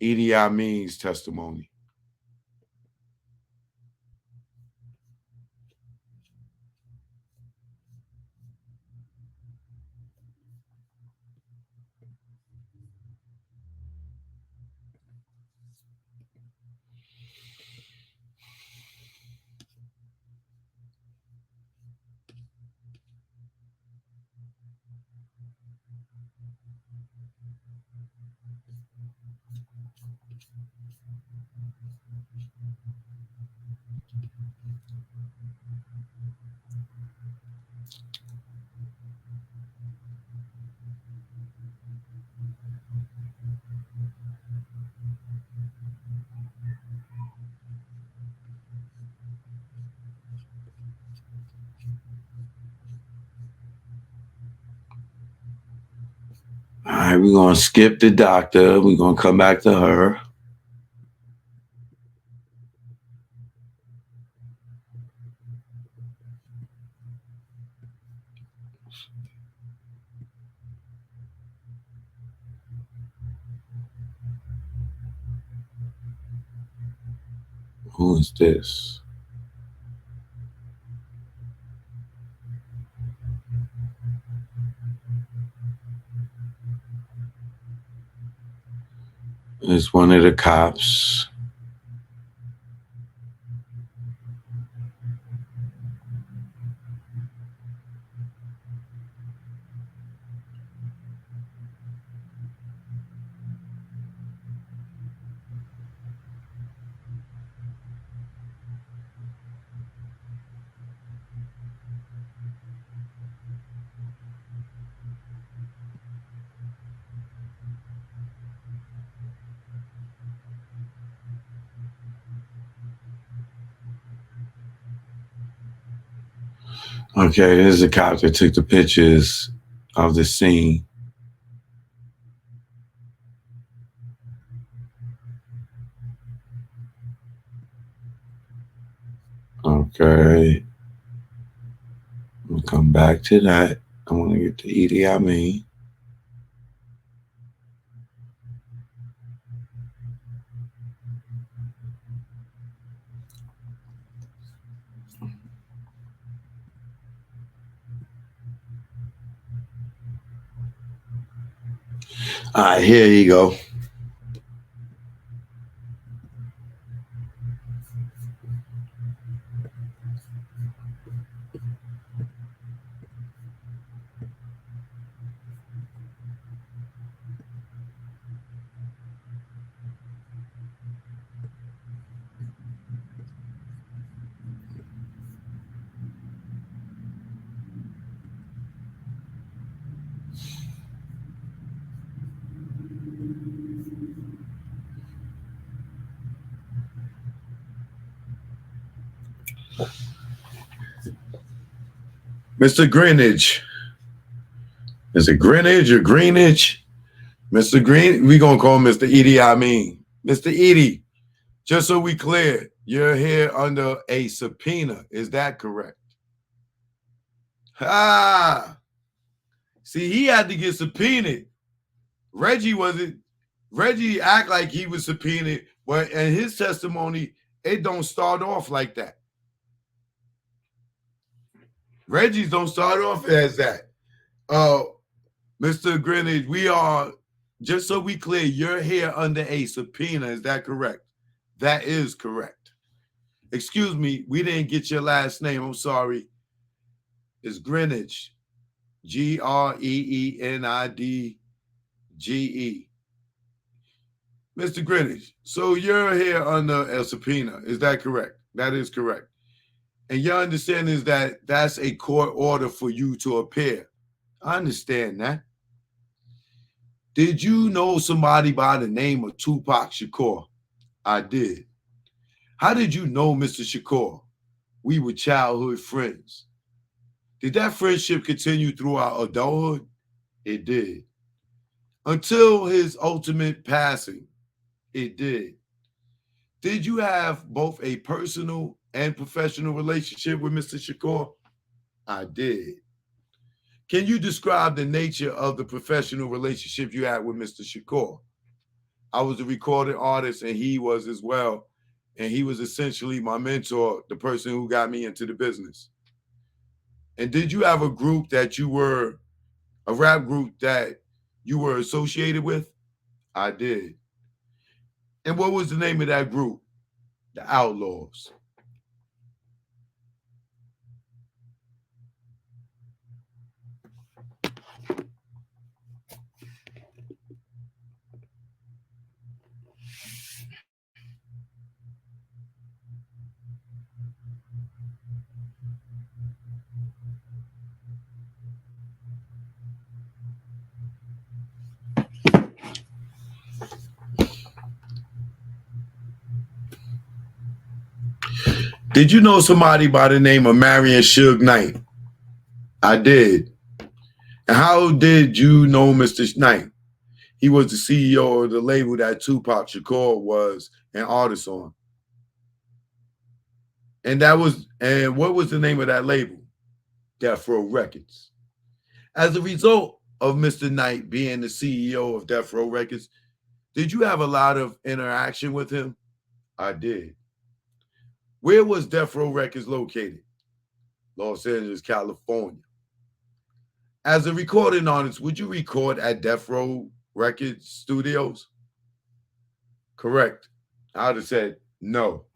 EDI Mean's testimony. All right, we're going to skip the doctor. We're going to come back to her. Who is this? It's one of the cops. Okay, this is the cop that took the pictures of the scene. Okay. We'll come back to that. I want to get the EDI Mean. All right, here you go. Mr. Greenidge. Is it Greenidge or Greenidge? Mr. Green, we're going to call him Mr. EDI Mean. Mr. Edie, just so we clear, you're here under a subpoena. Is that correct? Ah, see, he had to get subpoenaed. Reggie wasn't. Reggie act like he was subpoenaed, but in his testimony, it don't start off like that. Reggie's don't start off as that. Mr. Greenidge, we are, just so we clear, you're here under a subpoena. Is that correct? That is correct. Excuse me, we didn't get your last name. I'm sorry. It's Greenidge. Greenidge. Mr. Greenidge, so you're here under a subpoena. Is that correct? That is correct. And your understanding is that that's a court order for you to appear. I understand that. Did you know somebody by the name of Tupac Shakur? I did. How did you know Mr. Shakur? We were childhood friends. Did that friendship continue throughout adulthood? It did. Until his ultimate passing, it did. Did you have both a personal and professional relationship with Mr. Shakur? I did. Can you describe the nature of the professional relationship you had with Mr. Shakur? I was a recording artist and he was as well. And he was essentially my mentor, the person who got me into the business. And did you have a group that you were, a rap group that you were associated with? I did. And what was the name of that group? The Outlawz. Did you know somebody by the name of Marion Suge Knight? I did. And how did you know Mr. Knight? He was the CEO of the label that Tupac Shakur was an artist on. And what was the name of that label? Death Row Records. As a result of Mr. Knight being the CEO of Death Row Records, did you have a lot of interaction with him? I did. Where was Death Row Records located? Los Angeles, California. As a recording artist, would you record at Death Row Records Studios? Correct. I would have said no.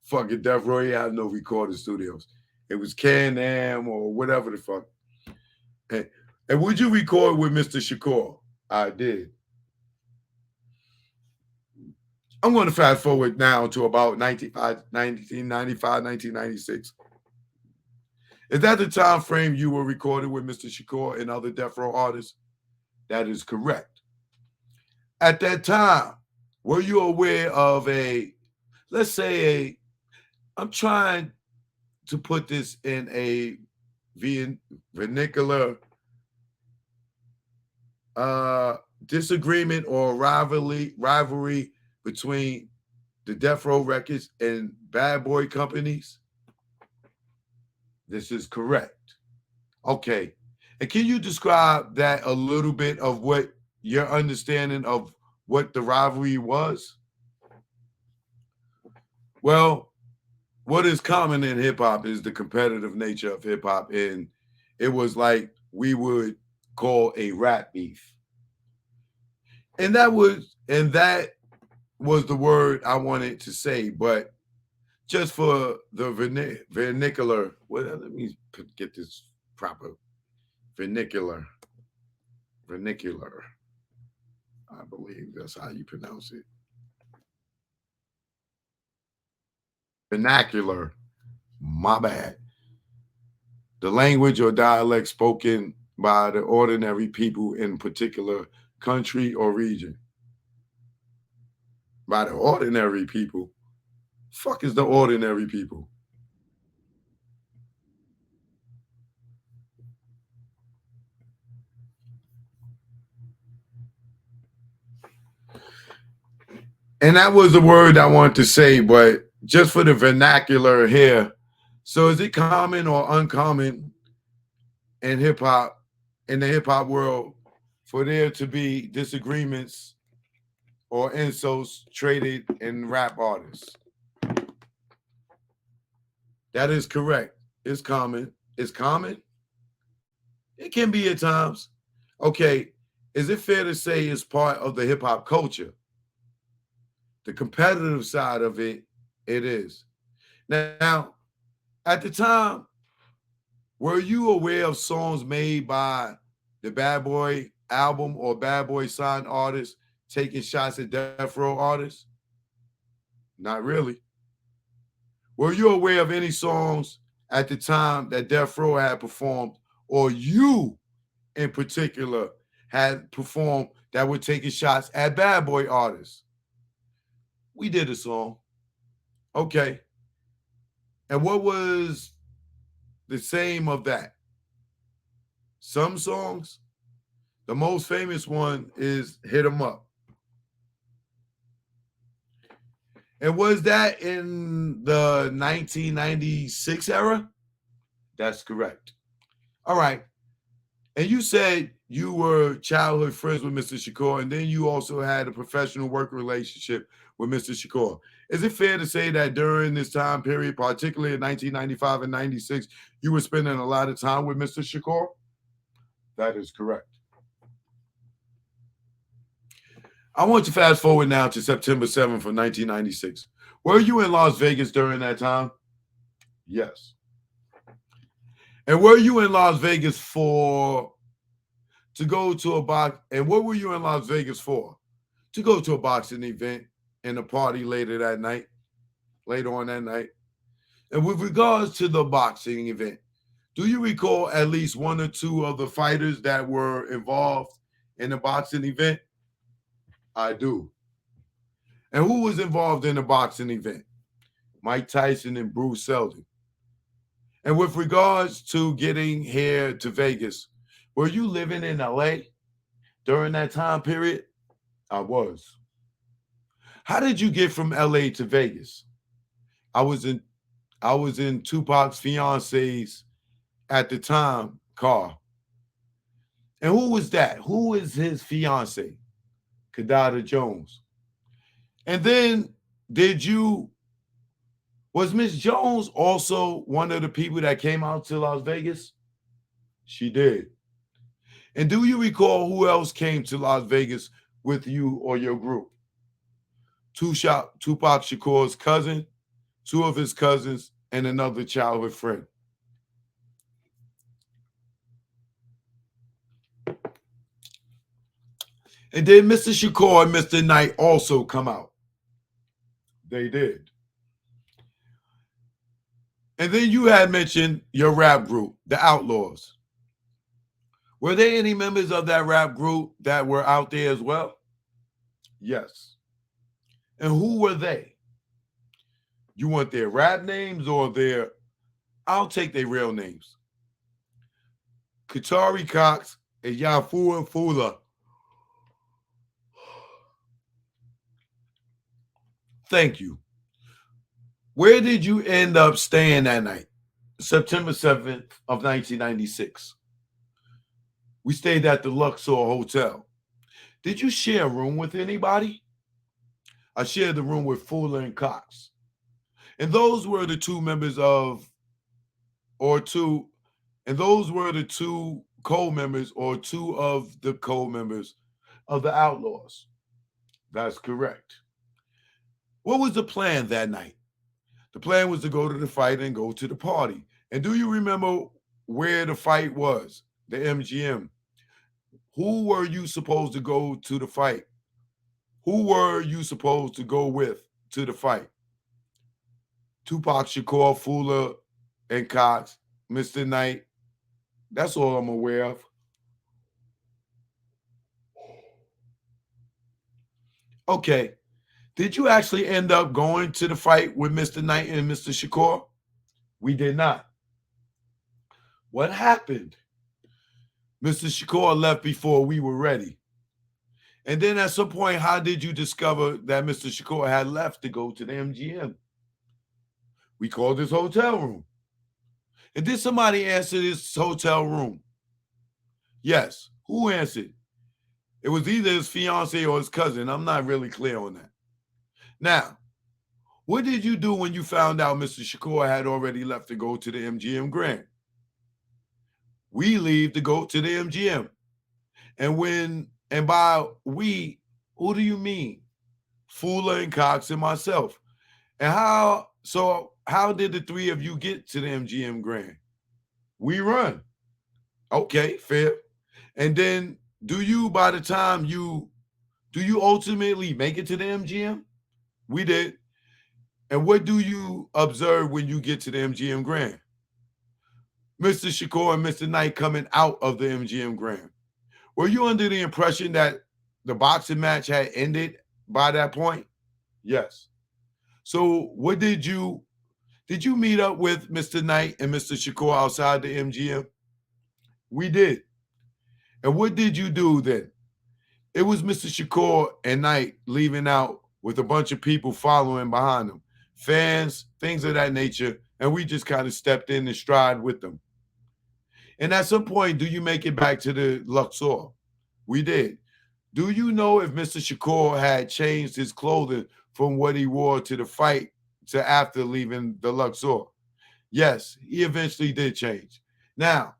Fucking Death Row, he had no recording studios. It was Can-Am or whatever the fuck. And would you record with Mr. Shakur? I did. I'm going to fast forward now to about 1995, 1996. Is that the time frame you were recording with Mr. Shakur and other Death Row artists? That is correct. At that time, were you aware of I'm trying to put this in a vernacular disagreement or rivalry between the Death Row Records and Bad Boy companies? This is correct. Okay. And can you describe that a little bit of what your understanding of what the rivalry was? Well, what is common in hip hop is the competitive nature of hip hop. And it was like we would call a rap beef. And that was the word I wanted to say, but just for the vernacular, let me get this proper. Vernacular. I believe that's how you pronounce it. Vernacular. My bad. The language or dialect spoken by the ordinary people in particular country or region. By the ordinary people. Fuck is the ordinary people? And that was the word I wanted to say, but just for the vernacular here. So is it common or uncommon in hip hop, in the hip hop world, for there to be disagreements or insults traded in rap artists? That is correct. It's common. It's common. It can be at times. Okay. Is it fair to say it's part of the hip hop culture? The competitive side of it, it is. Now, at the time, were you aware of songs made by the Bad Boy album or Bad Boy signed artists taking shots at Death Row artists? Not really. Were you aware of any songs at the time that Death Row had performed, or you in particular had performed, that were taking shots at Bad Boy artists? We did a song. Okay. And what was the same of that? Some songs, the most famous one is Hit 'Em Up. And was that in the 1996 era? That's correct. All right. And you said you were childhood friends with Mr. Shakur, and then you also had a professional work relationship with Mr. Shakur. Is it fair to say that during this time period, particularly in 1995 and 96, you were spending a lot of time with Mr. Shakur? That is correct. I want to fast forward now to September 7th of 1996. Were you in Las Vegas during that time? Yes. And were you in Las Vegas to go to a box? And what were you in Las Vegas for? To go to a boxing event and a party later on that night. And with regards to the boxing event, do you recall at least one or two of the fighters that were involved in the boxing event? I do. And who was involved in the boxing event? Mike Tyson and Bruce Seldon. And with regards to getting here to Vegas, were you living in LA during that time period? I was. How did you get from LA to Vegas? I was in Tupac's fiance's at the time car. And who was that? Who is his fiance? Kadada Jones. And then was Miss Jones also one of the people that came out to Las Vegas? She did. And do you recall who else came to Las Vegas with you or your group? Tupac Shakur's cousin, two of his cousins, and another childhood friend. And then Mr. Shakur and Mr. Knight also come out. They did. And then you had mentioned your rap group, the Outlawz. Were there any members of that rap group that were out there as well? Yes. And who were they? You want their rap names or I'll take their real names. Katari Cox and Yafu and Fula. Thank you. Where did you end up staying that night? September 7th of 1996. We stayed at the Luxor Hotel. Did you share a room with anybody? I shared the room with Fuller and Cox. And those were the two members and those were the two co-members or two of the co-members of the Outlawz. That's correct. What was the plan that night? The plan was to go to the fight and go to the party. And do you remember where the fight was? The MGM. Who were you supposed to go to the fight? Who were you supposed to go with to the fight? Tupac Shakur, Fuller, and Cox, Mr. Knight. That's all I'm aware of. Okay. Did you actually end up going to the fight with Mr. Knight and Mr. Shakur? We did not. What happened? Mr. Shakur left before we were ready. And then at some point, how did you discover that Mr. Shakur had left to go to the MGM? We called his hotel room. And did somebody answer this hotel room? Yes. Who answered? It was either his fiance or his cousin. I'm not really clear on that. Now, what did you do when you found out Mr. Shakur had already left to go to the MGM Grand? We leave to go to the MGM. And by we, who do you mean? Fuller and Cox and myself. And how did the three of you get to the MGM Grand? We run. Okay, fair. And then do you ultimately make it to the MGM? We did. And what do you observe when you get to the MGM Grand? Mr. Shakur and Mr. Knight coming out of the MGM Grand. Were you under the impression that the boxing match had ended by that point? Yes. So did you meet up with Mr. Knight and Mr. Shakur outside the MGM? We did. And what did you do then? It was Mr. Shakur and Knight leaving out with a bunch of people following behind them, fans, things of that nature, and we just kind of stepped in and stride with them. And at some point, do you make it back to the Luxor? We did. Do you know if Mr. Shakur had changed his clothing from what he wore to the fight to after leaving the Luxor? Yes, he eventually did change. Now,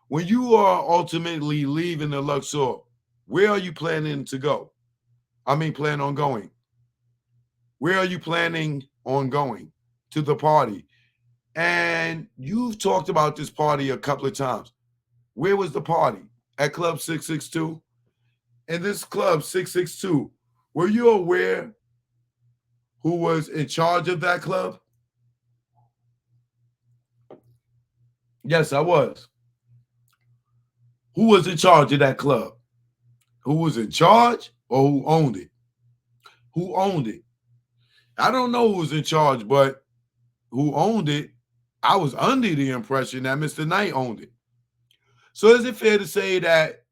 when you are ultimately leaving the Luxor, where are you planning to go? I mean, plan on going. Where are you planning on going? To the party. And you've talked about this party a couple of times. Where was the party? At Club 662? And this Club 662, were you aware who was in charge of that club? Yes, I was. Who was in charge of that club? Who was in charge or who owned it? Who owned it? I don't know who was in charge, but who owned it, I was under the impression that Mr. Knight owned it. So is it fair to say that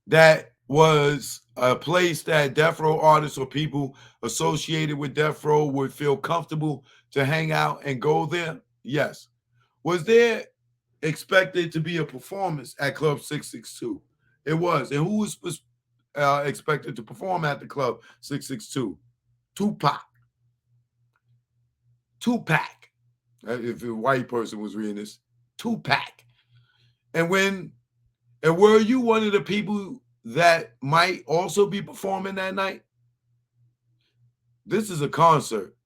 that was a place that death row artists or people associated with death row would feel comfortable to hang out and go there? Yes. Was there expected to be a performance at Club 662? It was. And who was expected to perform at the Club 662? Tupac. Tupac. If a white person was reading this, Tupac. And were you one of the people that might also be performing that night? This is a concert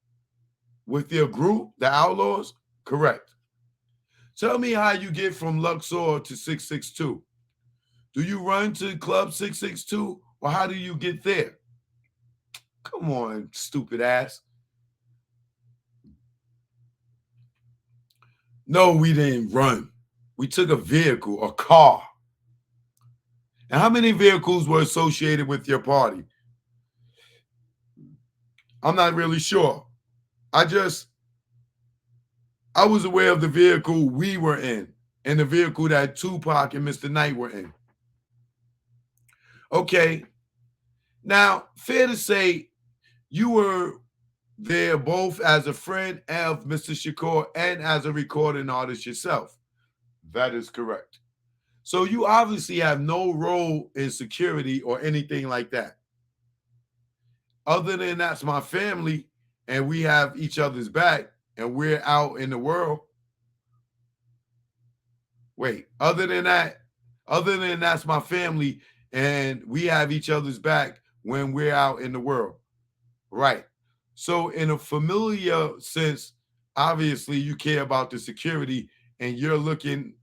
with your group, the Outlawz? Correct. Tell me how you get from Luxor to 662. Do you run to Club 662 or how do you get there? Come on, stupid ass. No, we didn't run. We took a vehicle, a car. And how many vehicles were associated with your party? I'm not really sure. I was aware of the vehicle we were in and the vehicle that Tupac and Mr. Knight were in. Okay. Now, fair to say you were there both as a friend of Mr. Shakur and as a recording artist yourself. That is correct. So you obviously have no role in security or anything like that. Other than that's my family and we have each other's back and we're out in the world. Wait, other than that's my family and we have each other's back when we're out in the world. Right. So in a familiar sense, obviously you care about the security and you're looking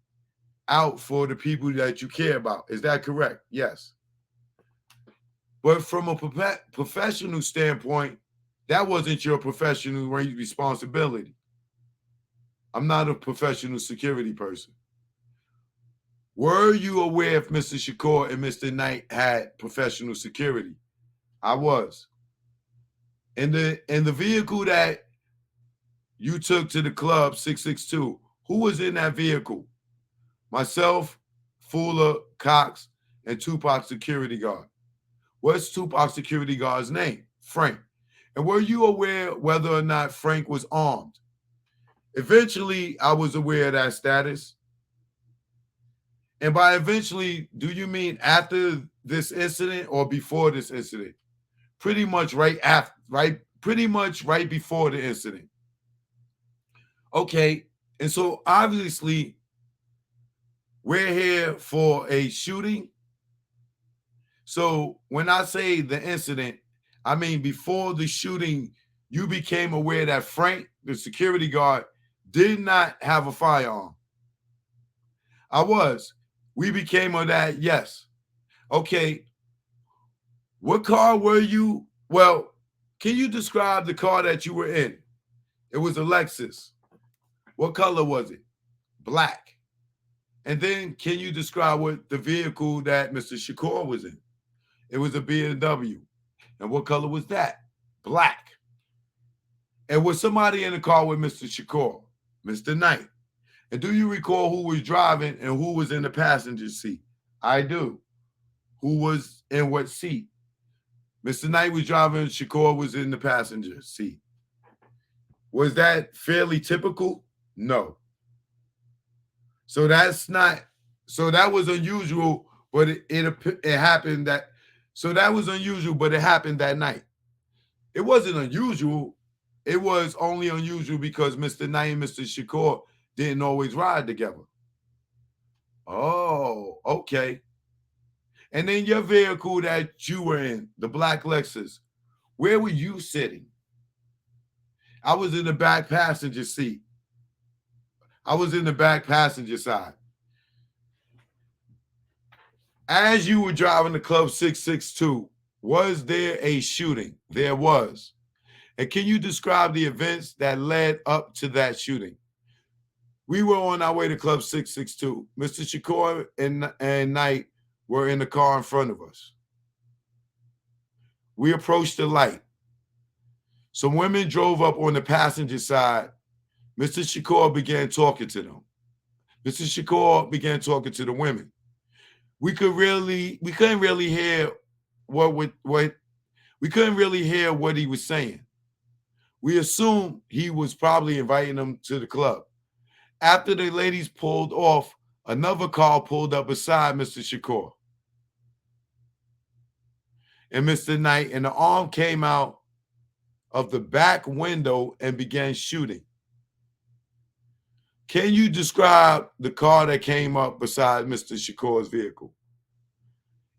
out for the people that you care about. Is that correct? Yes. But from a professional standpoint, that wasn't your professional responsibility. I'm not a professional security person. Were you aware if Mr. Shakur and Mr. Knight had professional security? I was. In the vehicle that you took to the Club 662, who was in that vehicle? Myself, Fuller, Cox, and Tupac's security guard. What's Tupac's security guard's name? Frank. And were you aware whether or not Frank was armed? Eventually, I was aware of that status. And by eventually, do you mean after this incident or before this incident? Pretty much right after, right? Pretty much right before the incident. Okay. And so obviously, we're here for a shooting. So when I say the incident, I mean before the shooting, you became aware that Frank, the security guard, did not have a firearm. I was. We became of that, yes. Okay. What car were you? Well, can you describe the car that you were in? It was a Lexus. What color was it? Black. And then can you describe what the vehicle that Mr. Shakur was in? It was a BMW. And what color was that? Black. And was somebody in the car with Mr. Shakur? Mr. Knight. And do you recall who was driving and who was in the passenger seat? I do. Who was in what seat? Mr. Knight was driving, Shakur was in the passenger seat. Was that fairly typical? No. So that's not. So that was unusual, but it happened that. So that was unusual, but it happened that night. It wasn't unusual. It was only unusual because Mr. Knight and Mr. Shakur didn't always ride together. Oh, okay. And then your vehicle that you were in, the black Lexus, where were you sitting? I was in the back passenger seat. I was in the back passenger side. As you were driving the Club 662, was there a shooting? There was. And can you describe the events that led up to that shooting? We were on our way to Club 662. Mr. Shakur and Knight were in the car in front of us. We approached the light. Some women drove up on the passenger side. Mr. Shakur began talking to them. Mr. Shakur began talking to the women. We couldn't really hear what he was saying. We assumed he was probably inviting them to the club. After the ladies pulled off, another car pulled up beside Mr. Shakur and Mr. Knight, and the arm came out of the back window and began shooting. Can you describe the car that came up beside Mr. Shakur's vehicle?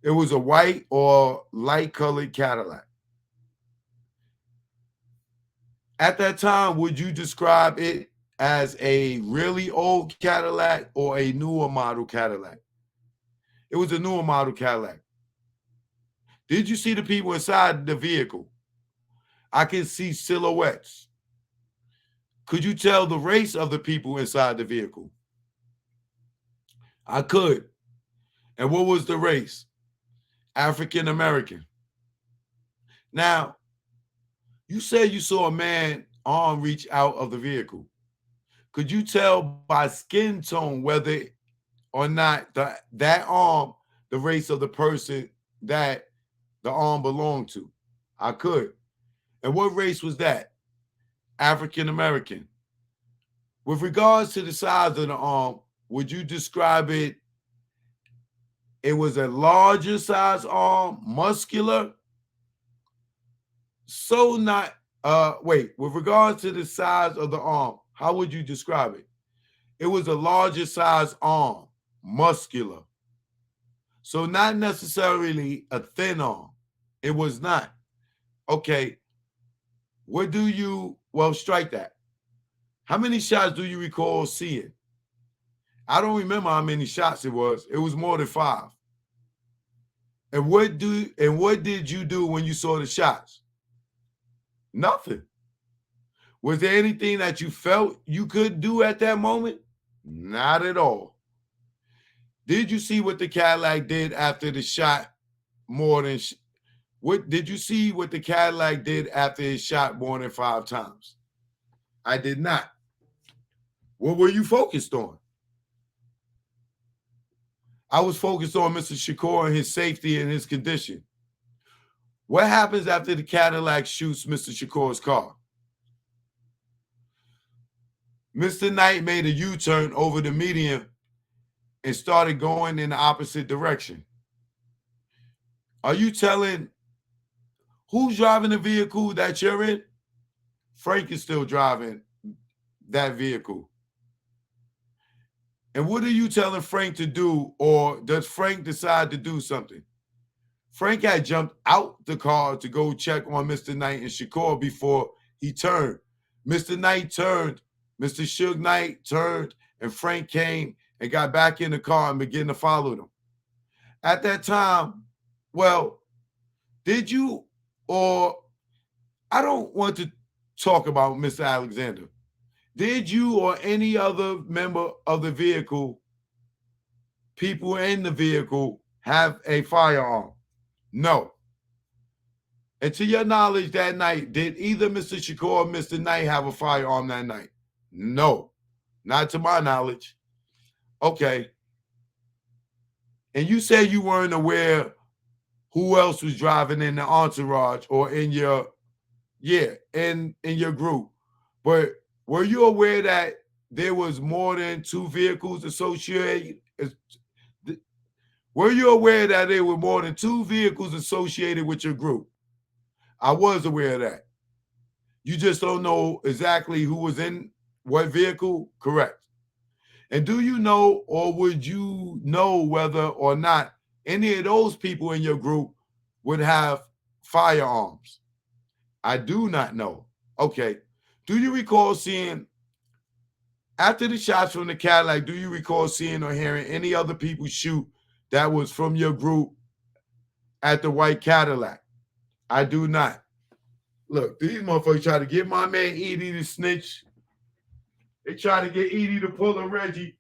It was a white or light-colored Cadillac. At that time, would you describe it as a really old Cadillac or a newer model Cadillac? It was a newer model Cadillac. Did you see the people inside the vehicle? I can see silhouettes. Could you tell the race of the people inside the vehicle? I could. And what was the race? African American. Now, you said you saw a man arm reach out of the vehicle. Could you tell by skin tone whether or not that arm, the race of the person that the arm belonged to? I could. And what race was that? African American. With regards to the size of the arm, would you describe it? It was a larger size arm, muscular. So not, with regards to the size of the arm, how would you describe it? It was a larger size arm, muscular. So not necessarily a thin arm. It was not. Okay. Strike that. How many shots do you recall seeing? I don't remember how many shots it was. It was more than 5. And what did you do when you saw the shots? Nothing. Was there anything that you felt you could do at that moment? Not at all. Did you see what the Cadillac did after the shot what did you see what the Cadillac did after it shot more than 5 times? I did not. What were you focused on? I was focused on Mr. Shakur and his safety and his condition. What happens after the Cadillac shoots Mr. Shakur's car? Mr. Knight made a U-turn over the median and started going in the opposite direction. Are you telling who's driving the vehicle that you're in? Frank is still driving that vehicle. And what are you telling Frank to do, or does Frank decide to do something? Frank had jumped out the car to go check on Mr. Knight and Shakur before he turned. Mr. Knight turned, Mr. Suge Knight turned, and Frank came and got back in the car and began to follow them. At that time, did you, or I don't want to talk about Mr. Alexander. Did you or any other member of the vehicle, people in the vehicle, have a firearm? No. And to your knowledge, that night, did either Mr. Shakur or Mr. Knight have a firearm that night? No. Not to my knowledge. Okay. And you said you weren't aware who else was driving in the entourage or in your, in your group. But were you aware that there was more than 2 vehicles associated? Were you aware that there were more than 2 vehicles associated with your group? I was aware of that. You just don't know exactly who was in what vehicle? Correct. And do you know, or would you know whether or not any of those people in your group would have firearms? I do not know. Okay. Do you recall seeing, after the shots from the Cadillac, do you recall seeing or hearing any other people shoot that was from your group at the white Cadillac? I do not. Look, these motherfuckers try to get my man Edie to snitch. They try to get Edie to pull a Reggie.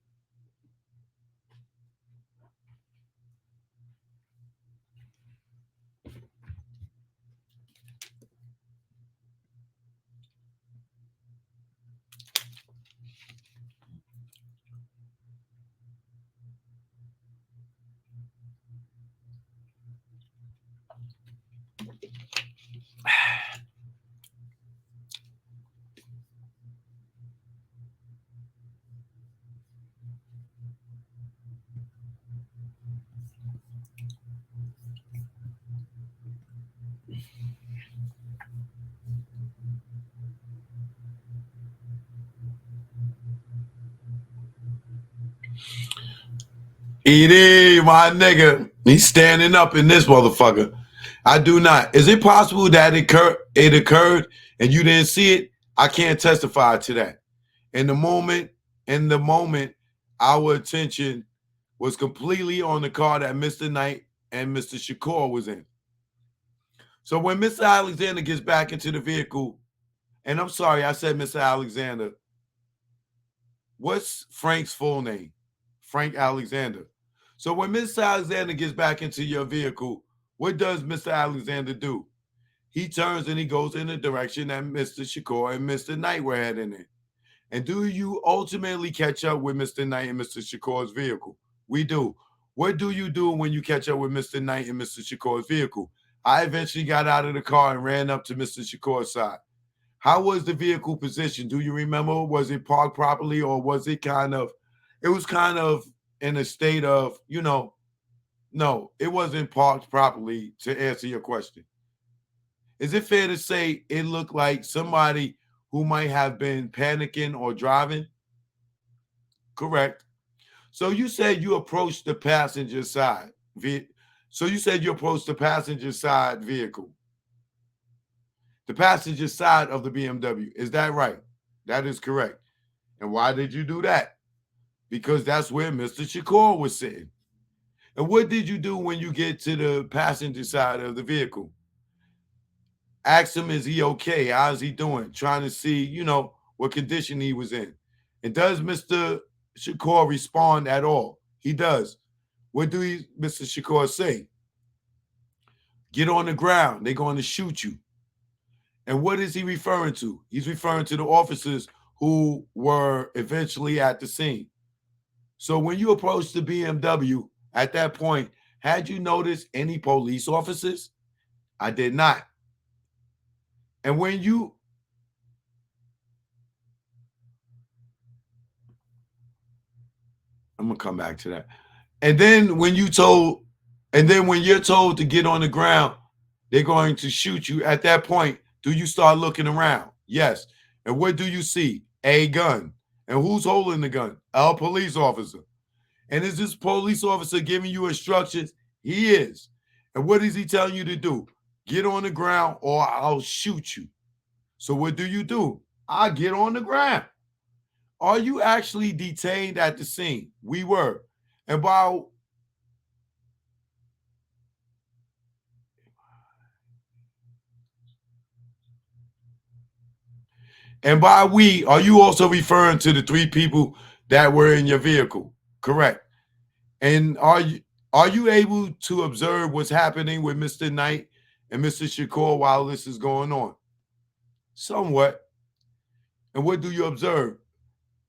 Edie, my nigga, he's standing up in this motherfucker. I do not. Is it possible that it occurred and you didn't see it? I can't testify to that. In the moment, our attention was completely on the car that Mr. Knight and Mr. Shakur was in. So when Mr. Alexander gets back into the vehicle, and I'm sorry, I said Mr. Alexander. What's Frank's full name? Frank Alexander. So when Mr. Alexander gets back into your vehicle, what does Mr. Alexander do? He turns and he goes in the direction that Mr. Shakur and Mr. Knight were heading in. And do you ultimately catch up with Mr. Knight and Mr. Shakur's vehicle? We do. What do you do when you catch up with Mr. Knight and Mr. Shakur's vehicle? I eventually got out of the car and ran up to Mr. Shakur's side. How was the vehicle positioned? Do you remember? Was it parked properly, or was it kind of in a state of, no, it wasn't parked properly, to answer your question. Is it fair to say it looked like somebody who might have been panicking or driving? Correct. So you said you approached the passenger side. So you said you approached the passenger side vehicle. The passenger side of the BMW. Is that right? That is correct. And why did you do that? Because that's where Mr. Shakur was sitting. And what did you do when you get to the passenger side of the vehicle? Ask him, is he okay? How's he doing? Trying to see, what condition he was in. And does Mr. Shakur respond at all? He does. What do Mr. Shakur say? Get on the ground. They're going to shoot you. And what is he referring to? He's referring to the officers who were eventually at the scene. So when you approached the BMW at that point, had you noticed any police officers? I did not. And when you I'm gonna come back to that. And then when you're told to get on the ground, they're going to shoot you. At that point, do you start looking around? Yes. And what do you see? A gun. And who's holding the gun? A police officer. And is this police officer giving you instructions? He is. And what is he telling you to do? Get on the ground or I'll shoot you. So what do? I get on the ground. Are you actually detained at the scene? We were. And by we, are you also referring to the 3 people that were in your vehicle? Correct. And are you able to observe what's happening with Mr. Knight and Mr. Shakur while this is going on? Somewhat. And what do you observe?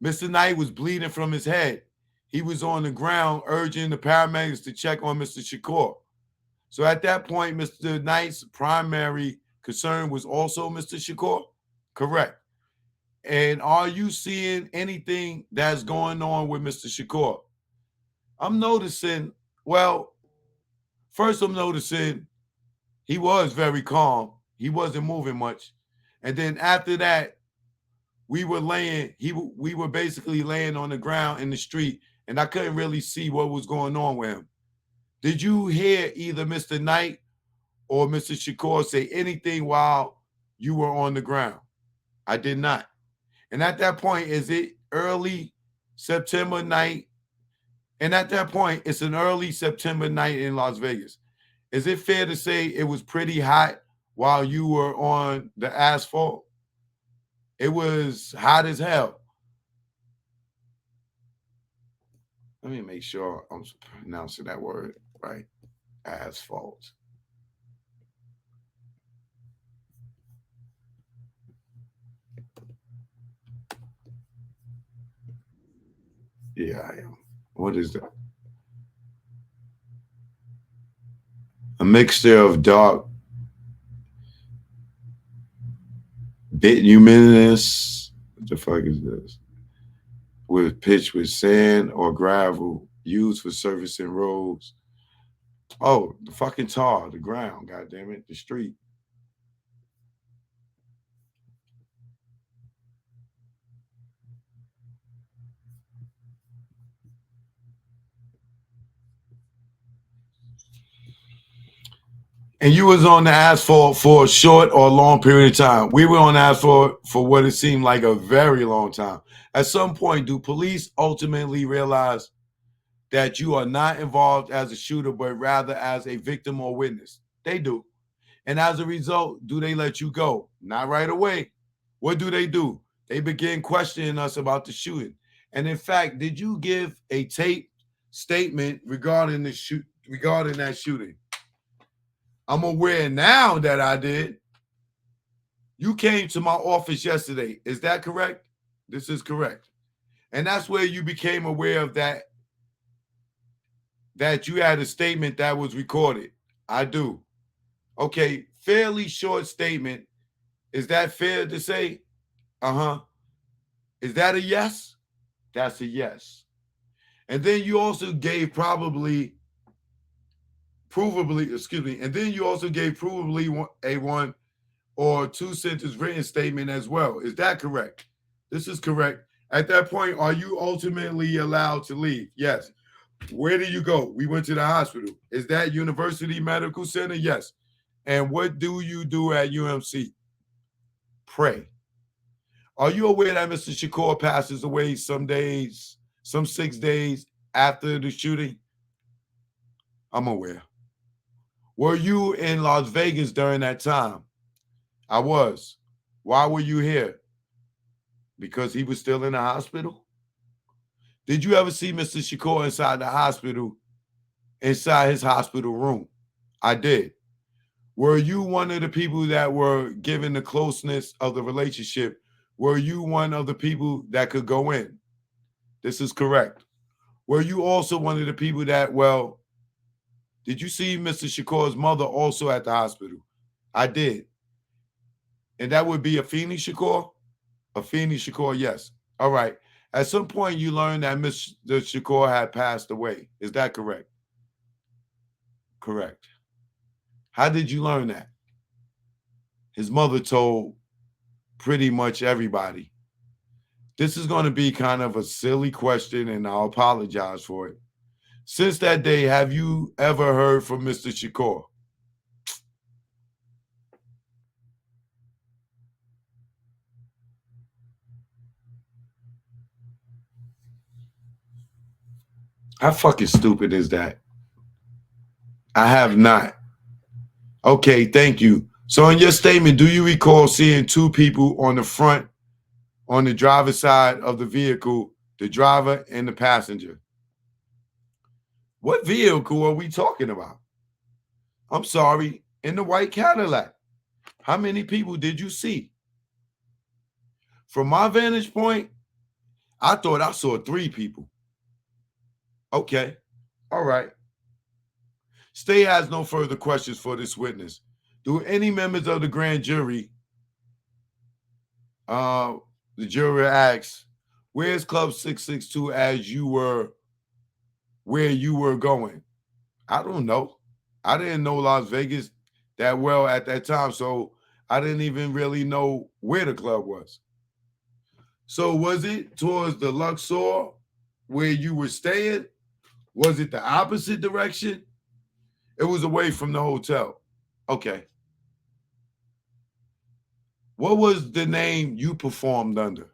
Mr. Knight was bleeding from his head. He was on the ground urging the paramedics to check on Mr. Shakur. So at that point, Mr. Knight's primary concern was also Mr. Shakur? Correct. And are you seeing anything that's going on with Mr. Shakur? I'm noticing, well, first I'm noticing he was very calm. He wasn't moving much. And then after that, we were basically laying on the ground in the street, and I couldn't really see what was going on with him. Did you hear either Mr. Knight or Mr. Shakur say anything while you were on the ground? I did not. And at that point, is it early September night? And at that point, it's an early September night in Las Vegas. Is it fair to say it was pretty hot while you were on the asphalt? It was hot as hell. Let me make sure I'm pronouncing that word right. Asphalt. Yeah, I am. What is that? A mixture of dark bituminous. What the fuck is this? With pitch with sand or gravel used for surfacing roads. Oh, the fucking tar, the ground, god damn it, the street. And you was on the asphalt for a short or long period of time. We were on asphalt for what it seemed like a very long time. At some point, do police ultimately realize that you are not involved as a shooter, but rather as a victim or witness? They do. And as a result, do they let you go? Not right away. What do? They begin questioning us about the shooting. And in fact, did you give a tape statement regarding regarding that shooting? I'm aware now that I did. You came to my office yesterday. Is that correct? This is correct. And that's where you became aware of that you had a statement that was recorded. I do. Okay, fairly short statement. Is that fair to say? Uh-huh. Is that a yes? That's a yes. And then you also gave provably, and then you also gave provably a one or two sentence written statement as well. Is that correct? This is correct. At that point, are you ultimately allowed to leave? Yes. Where do you go? We went to the hospital. Is that University Medical Center? Yes. And what do you do at UMC? Pray. Are you aware that Mr. Shakur passes away some 6 days after the shooting? I'm aware. Were you in Las Vegas during that time? I was. Why were you here? Because he was still in the hospital? Did you ever see Mr. Shakur inside the hospital, inside his hospital room? I did. Were you one of the people that were given the closeness of the relationship? Were you one of the people that could go in? This is correct. Were you also one of the people that, well, did you see Mr. Shakur's mother also at the hospital? I did. And that would be Afeni Shakur? Afeni Shakur, yes. All right. At some point, you learned that Mr. Shakur had passed away. Is that correct? Correct. How did you learn that? His mother told pretty much everybody. This is going to be kind of a silly question, and I'll apologize for it. Since that day, have you ever heard from Mr. Shakur? How fucking stupid is that? I have not. Okay, thank you. So in your statement, do you recall seeing two people on the front, on the driver's side of the vehicle, the driver and the passenger? What vehicle are we talking about? I'm sorry, in the white Cadillac. How many people did you see? From my vantage point, I thought I saw 3 people. Okay, all right. State has no further questions for this witness. Do any members of the grand jury, the jury asks, where's Club 662 as you were where you were going? I don't know. I didn't know Las Vegas that well at that time, so I didn't even really know where the club was. So was it towards the Luxor where you were staying? Was it the opposite direction? It was away from the hotel. Okay. What was the name you performed under?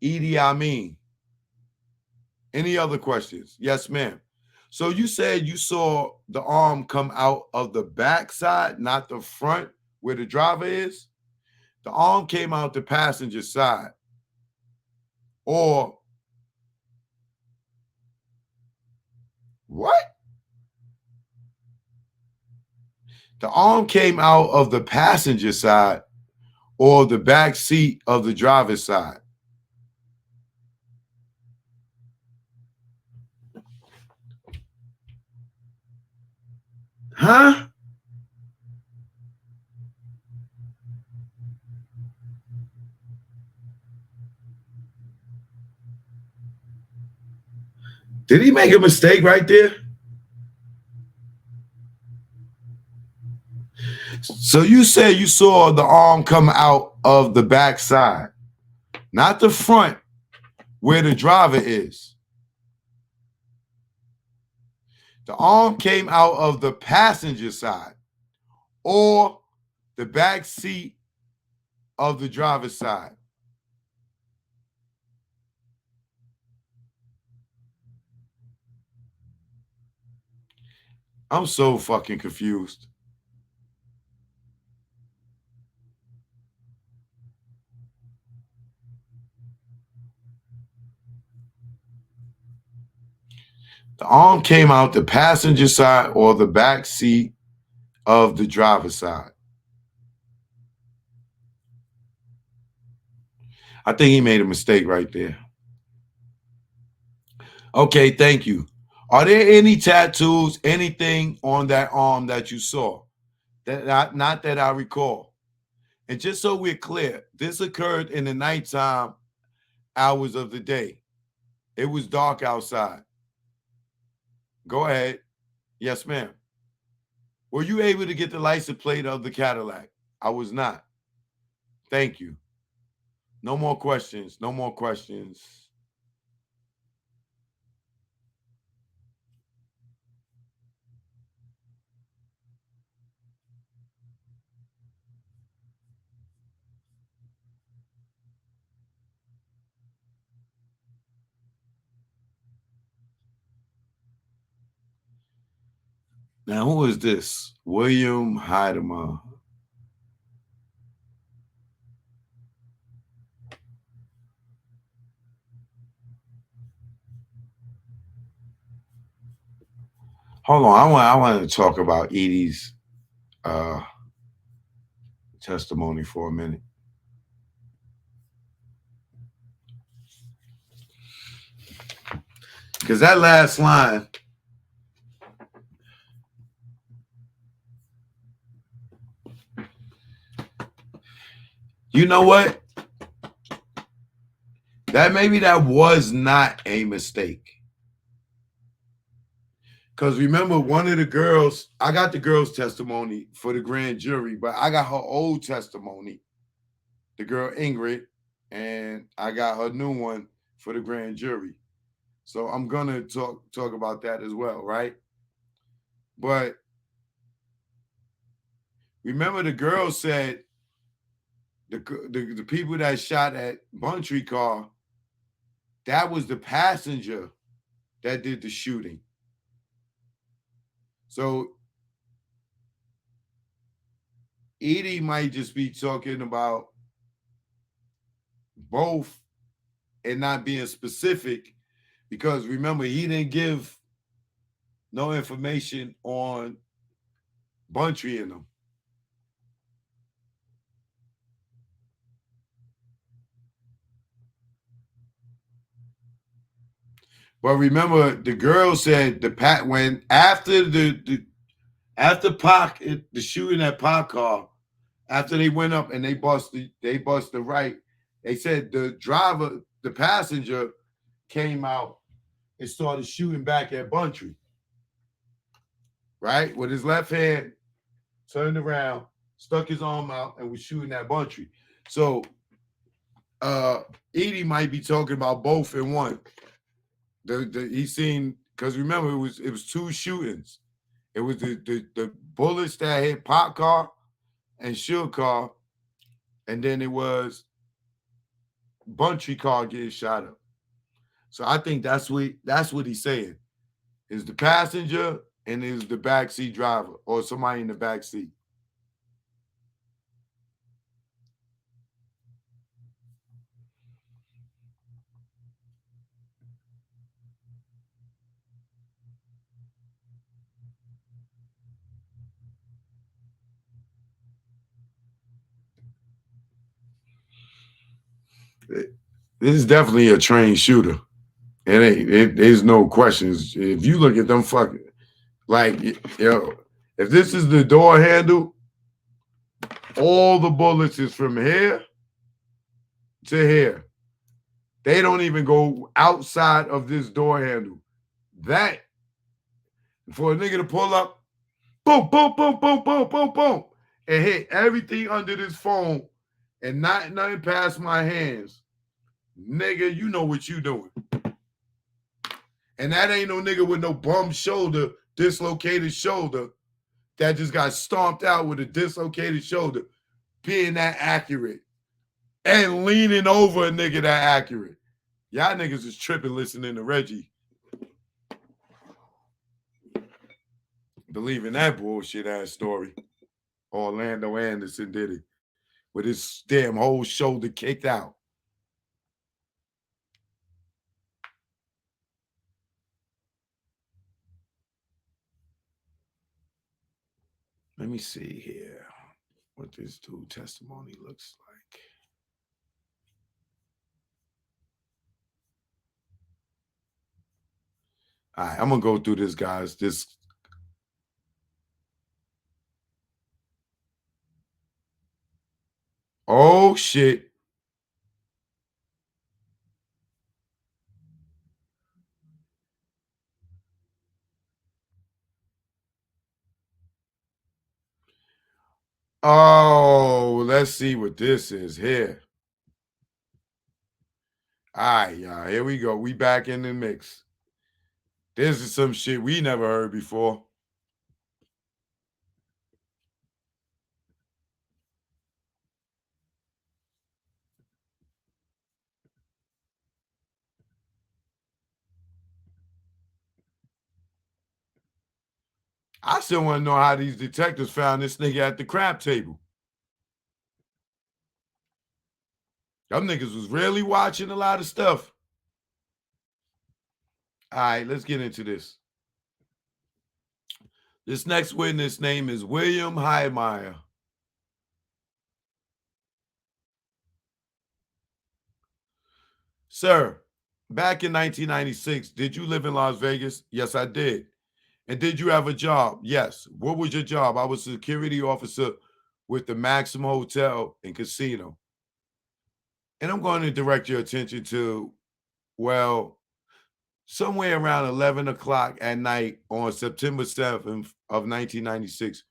EDI Mean. Any other questions? Yes, ma'am. So you said you saw the arm come out of the back side, not the front where the driver is? The arm came out the passenger side. Or what? The arm came out of the passenger side or the back seat of the driver's side. Huh? Did he make a mistake right there? So you said you saw the arm come out of the back side, not the front where the driver is. The arm came out of the passenger side or the back seat of the driver's side. I'm so fucking confused. The arm came out the passenger side or the back seat of the driver's side. I think he made a mistake right there. Okay, thank you. Are there any tattoos, anything on that arm that you saw? Not that I recall. And just so we're clear, this occurred in the nighttime hours of the day. It was dark outside. Go ahead. Yes, ma'am. Were you able to get the license plate of the Cadillac? I was not. Thank you. No more questions. No more questions. Now, who is this? William Heidemer. Hold on. I want to talk about Edie's testimony for a minute. Because that last line, you know what? Maybe that was not a mistake. Because remember, one of the girls, I got the girl's testimony for the grand jury, but I got her old testimony, the girl Ingrid, and I got her new one for the grand jury. So I'm gonna talk about that as well, right? But remember, the girl said the people that shot at Buntree car, that was the passenger that did the shooting. So Edie might just be talking about both and not being specific, because remember, he didn't give no information on Buntree and them. But remember, the girl said when after Pac, the shooting at Pac car, after they went up and they bust the right, They said the driver, the passenger, came out and started shooting back at Buntry. Right? With his left hand, turned around, stuck his arm out, and was shooting at Buntry. So Edie might be talking about both in one. He's seen, because remember, it was two shootings. It was the bullets that hit Pop Car and Suge Car, and then it was Buntry Car getting shot up. So I think that's what he's saying. Is the passenger and is the backseat driver or somebody in the backseat. This is definitely a trained shooter. There's no questions. If you look at them fucking, like, if this is the door handle, all the bullets is from here to here. They don't even go outside of this door handle. That, for a nigga to pull up, boom, boom, boom, boom, boom, boom, boom, and hit everything under this phone and not nothing past my hands, nigga, you know what you doing. And that ain't no nigga with no bum shoulder, dislocated shoulder, that just got stomped out with a dislocated shoulder, being that accurate and leaning over a nigga that accurate. Y'all niggas is tripping listening to Reggie. Believing that bullshit ass story. Orlando Anderson did it with his damn whole shoulder kicked out. Let me see here what this dude testimony looks like. All right, I'm gonna go through this, guys. Oh shit. Oh, let's see what this is here. All right, y'all. Here we go. We back in the mix. This is some shit we never heard before. I still want to know how these detectives found this nigga at the crap table. Them niggas was really watching a lot of stuff. All right, let's get into this. This next witness name is William Highmeyer. Sir, back in 1996, did you live in Las Vegas? Yes, I did. And did you have a job? Yes. What was your job? I was a security officer with the Maxim Hotel and Casino. And I'm going to direct your attention to, well, somewhere around 11 o'clock at night on September 7th of 1996.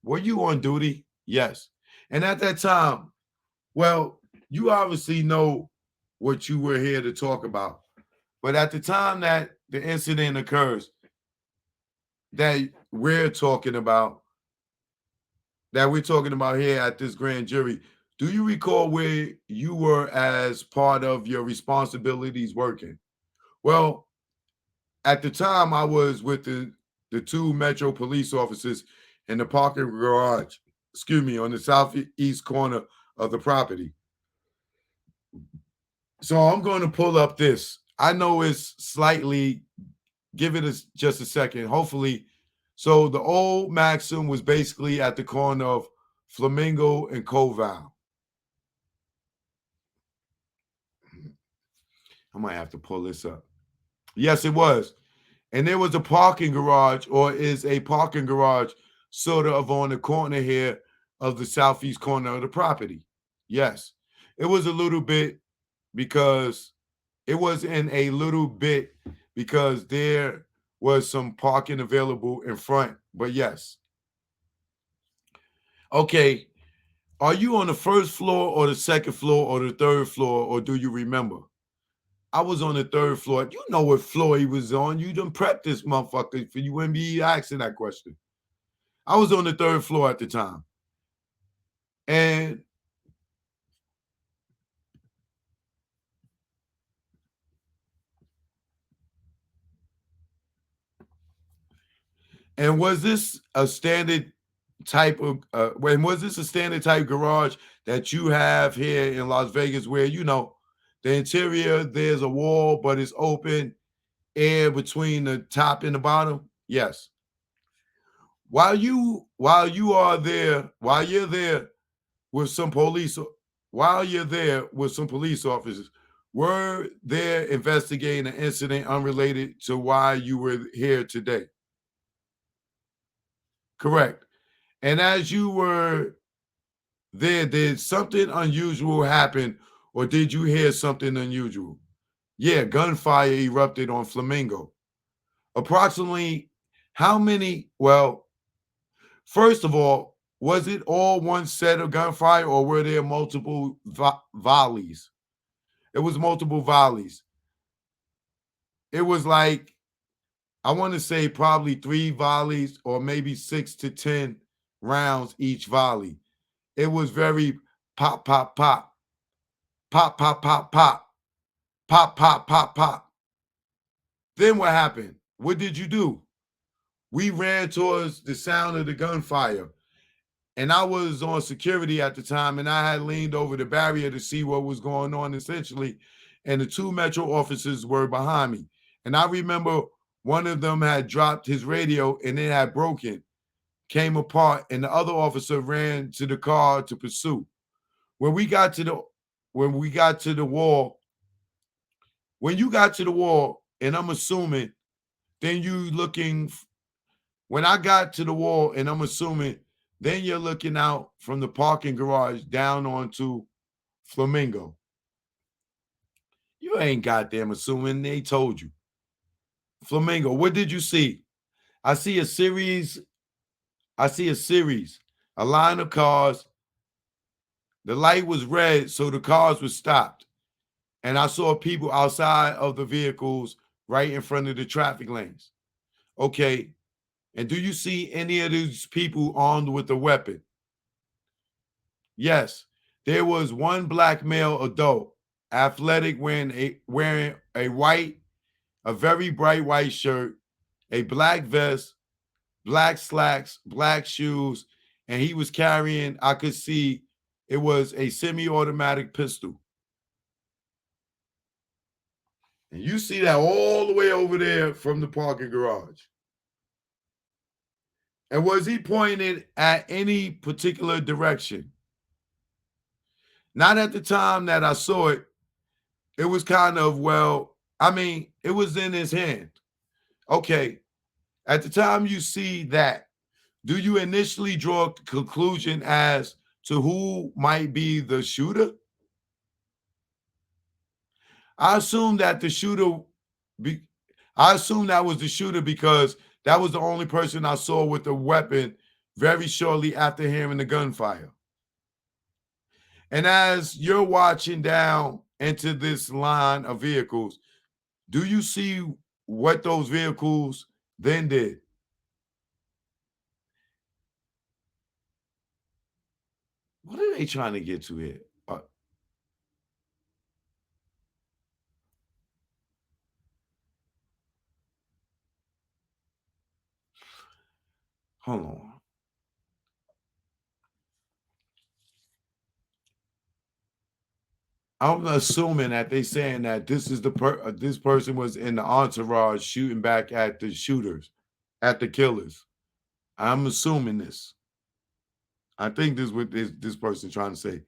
Were you on duty? Yes. And at that time, well, you obviously know what you were here to talk about. But at the time that the incident occurs, that we're talking about here at this grand jury, do you recall where you were as part of your responsibilities working? Well, at the time, I was with the two Metro police officers in the parking garage, on the southeast corner of the property. So I'm going to pull up this. I know it's slightly, give it just a second, hopefully. So the old Maxim was basically at the corner of Flamingo and Koval. I might have to pull this up. Yes, it was. And there was a parking garage, or is a parking garage, sort of on the corner here of the southeast corner of the property. Yes. It was a little bit because it was in a little bit because there was some parking available in front. But yes. Okay. Are you on the first floor or the second floor or the third floor, or do you remember? I was on the third floor. You know what floor he was on. You done prepped this motherfucker for you wouldn't be asking that question. I was on the third floor at the time. And was this a standard type of when was this a standard type garage that you have here in Las Vegas where the interior there's a wall but it's open air between the top and the bottom? Yes. While you're there with some police while you're there with some police officers, were there investigating an incident unrelated to why you were here today? Correct. And as you were there, did something unusual happen or did you hear something unusual? Yeah, gunfire erupted on Flamingo. Approximately how many? Well, first of all, was it all one set of gunfire or were there multiple volleys? It was multiple volleys. It was like, I want to say probably 3 volleys or maybe 6 to 10 rounds each volley. It was very pop, pop, pop, pop, pop, pop, pop, pop, pop, pop, pop. Then what happened? What did you do? We ran towards the sound of the gunfire. And I was on security at the time, and I had leaned over the barrier to see what was going on, essentially. And the 2 Metro officers were behind me. And I remember one of them had dropped his radio and it had broken, came apart, and the other officer ran to the car to pursue. When we got to the when we got to the wall, when you got to the wall, and I'm assuming, then you looking when I got to the wall, and I'm assuming, then you're looking out from the parking garage down onto Flamingo. You ain't goddamn assuming, they told you. Flamingo, what did you see? I see a series, a line of cars. The light was red, so the cars were stopped. And I saw people outside of the vehicles right in front of the traffic lanes. Okay. And do you see any of these people armed with a weapon? Yes. There was one black male adult, athletic, wearing a very bright white shirt, a black vest, black slacks, black shoes, and he was carrying, I could see it was a semi-automatic pistol. And you see that all the way over there from the parking garage. And was he pointed at any particular direction? Not at the time that I saw it. It was kind of, it was in his hand. Okay. At the time you see that, do you initially draw a conclusion as to who might be the shooter? I assume that the shooter, I assume that was the shooter because that was the only person I saw with a weapon very shortly after hearing the gunfire. And as you're watching down into this line of vehicles, do you see what those vehicles then did? What are they trying to get to here? Hold on. I'm assuming that they saying that this is this person was in the entourage shooting back at the shooters, at the killers. I'm assuming this. I think this is what this person trying to say.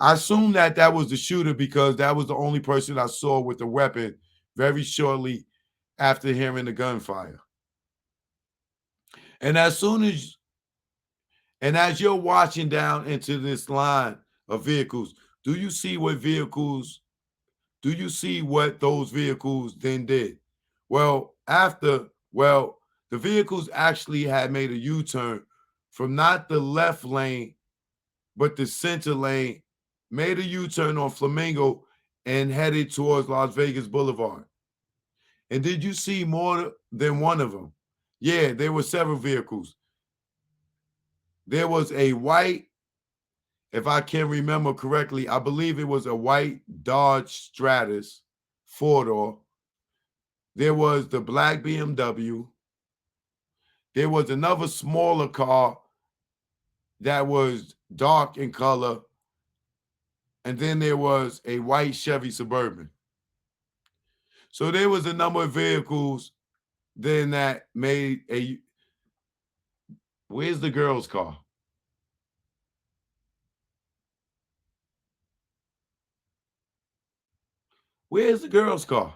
I assume that that was the shooter because that was the only person I saw with a weapon very shortly after hearing the gunfire. And as you're watching down into this line of vehicles, do you see what vehicles Do you see what those vehicles then did? The vehicles actually had made a U-turn from not the left lane, but the center lane, made a U-turn on Flamingo and headed towards Las Vegas Boulevard. And did you see more than one of them? Yeah, there were several vehicles. There was a white, if I can remember correctly, I believe it was a white Dodge Stratus four-door. There was the black BMW. There was another smaller car that was dark in color. And then there was a white Chevy Suburban. So there was a number of vehicles then that made a. Where's the girl's car? Where's the girl's car?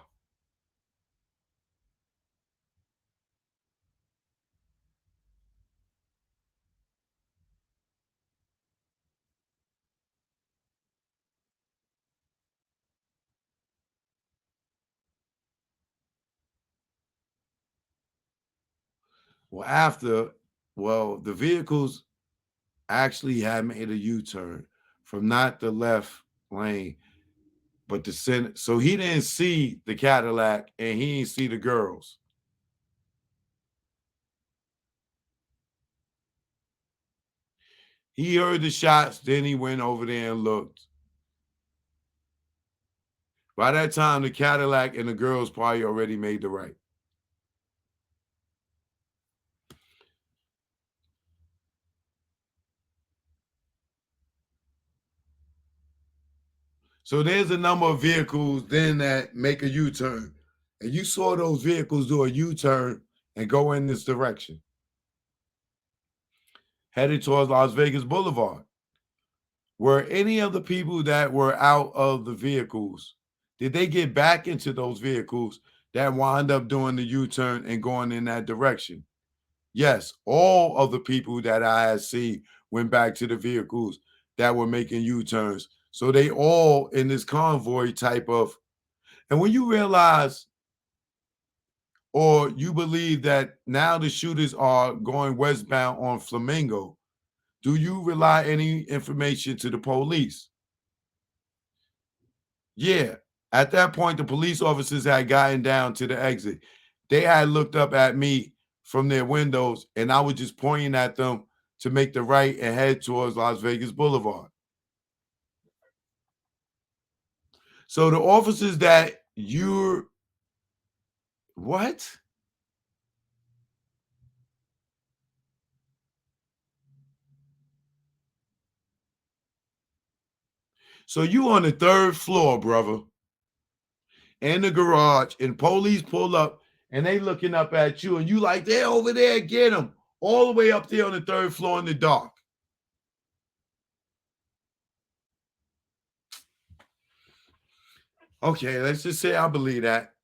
The vehicles actually had made a U-turn from not the left lane, but the center. So he didn't see the Cadillac and he didn't see the girls. He heard the shots, then he went over there and looked. By that time, the Cadillac and the girls probably already made the right. So there's a number of vehicles then that make a U-turn. And you saw those vehicles do a U-turn and go in this direction, headed towards Las Vegas Boulevard. Were any of the people that were out of the vehicles, did they get back into those vehicles that wound up doing the U-turn and going in that direction? Yes, all of the people that I had seen went back to the vehicles that were making U-turns. So they all in this convoy type of, and when you realize or you believe that now the shooters are going westbound on Flamingo, do you rely any information to the police? Yeah. At that point, the police officers had gotten down to the exit. They had looked up at me from their windows, and I was just pointing at them to make the right and head towards Las Vegas Boulevard. So the officers that you're what? So you on the third floor, brother, in the garage, and police pull up and they looking up at you, and you like, they're over there, get them. All the way up there on the third floor in the dark. Okay, let's just say I believe that.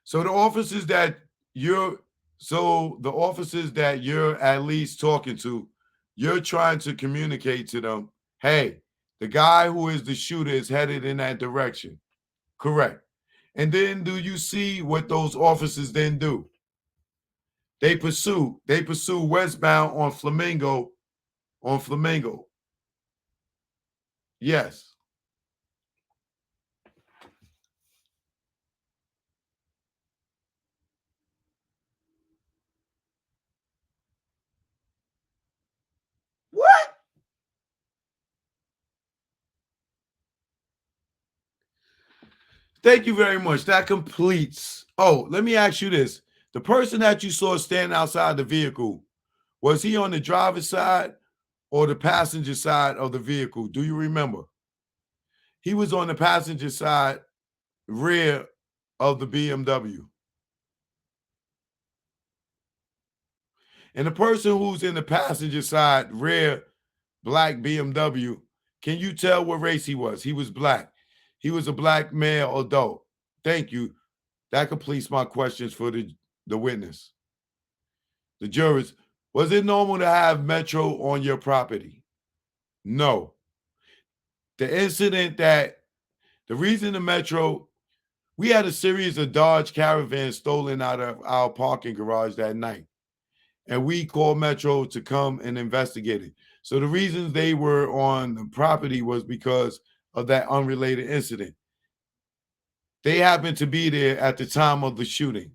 So the officers that you're the officers that you're at least talking to, you're trying to communicate to them, hey, the guy who is the shooter is headed in that direction. Correct. And then do you see what those officers then do? They pursue westbound on Flamingo, on Flamingo. Yes. What? Thank you very much. That completes. Oh, let me ask you this. The person that you saw standing outside the vehicle, was he on the driver's side or the passenger side of the vehicle? Do you remember? He was on the passenger side, rear of the BMW. And the person who's in the passenger side, rear black BMW, can you tell what race he was? He was black. He was a black male adult. Thank you. That completes my questions for the witness. The jurors, was it normal to have Metro on your property? No. The incident that The reason the Metro, we had a series of Dodge Caravans stolen out of our parking garage that night. And we called Metro to come and investigate it. So the reasons they were on the property was because of that unrelated incident. They happened to be there at the time of the shooting.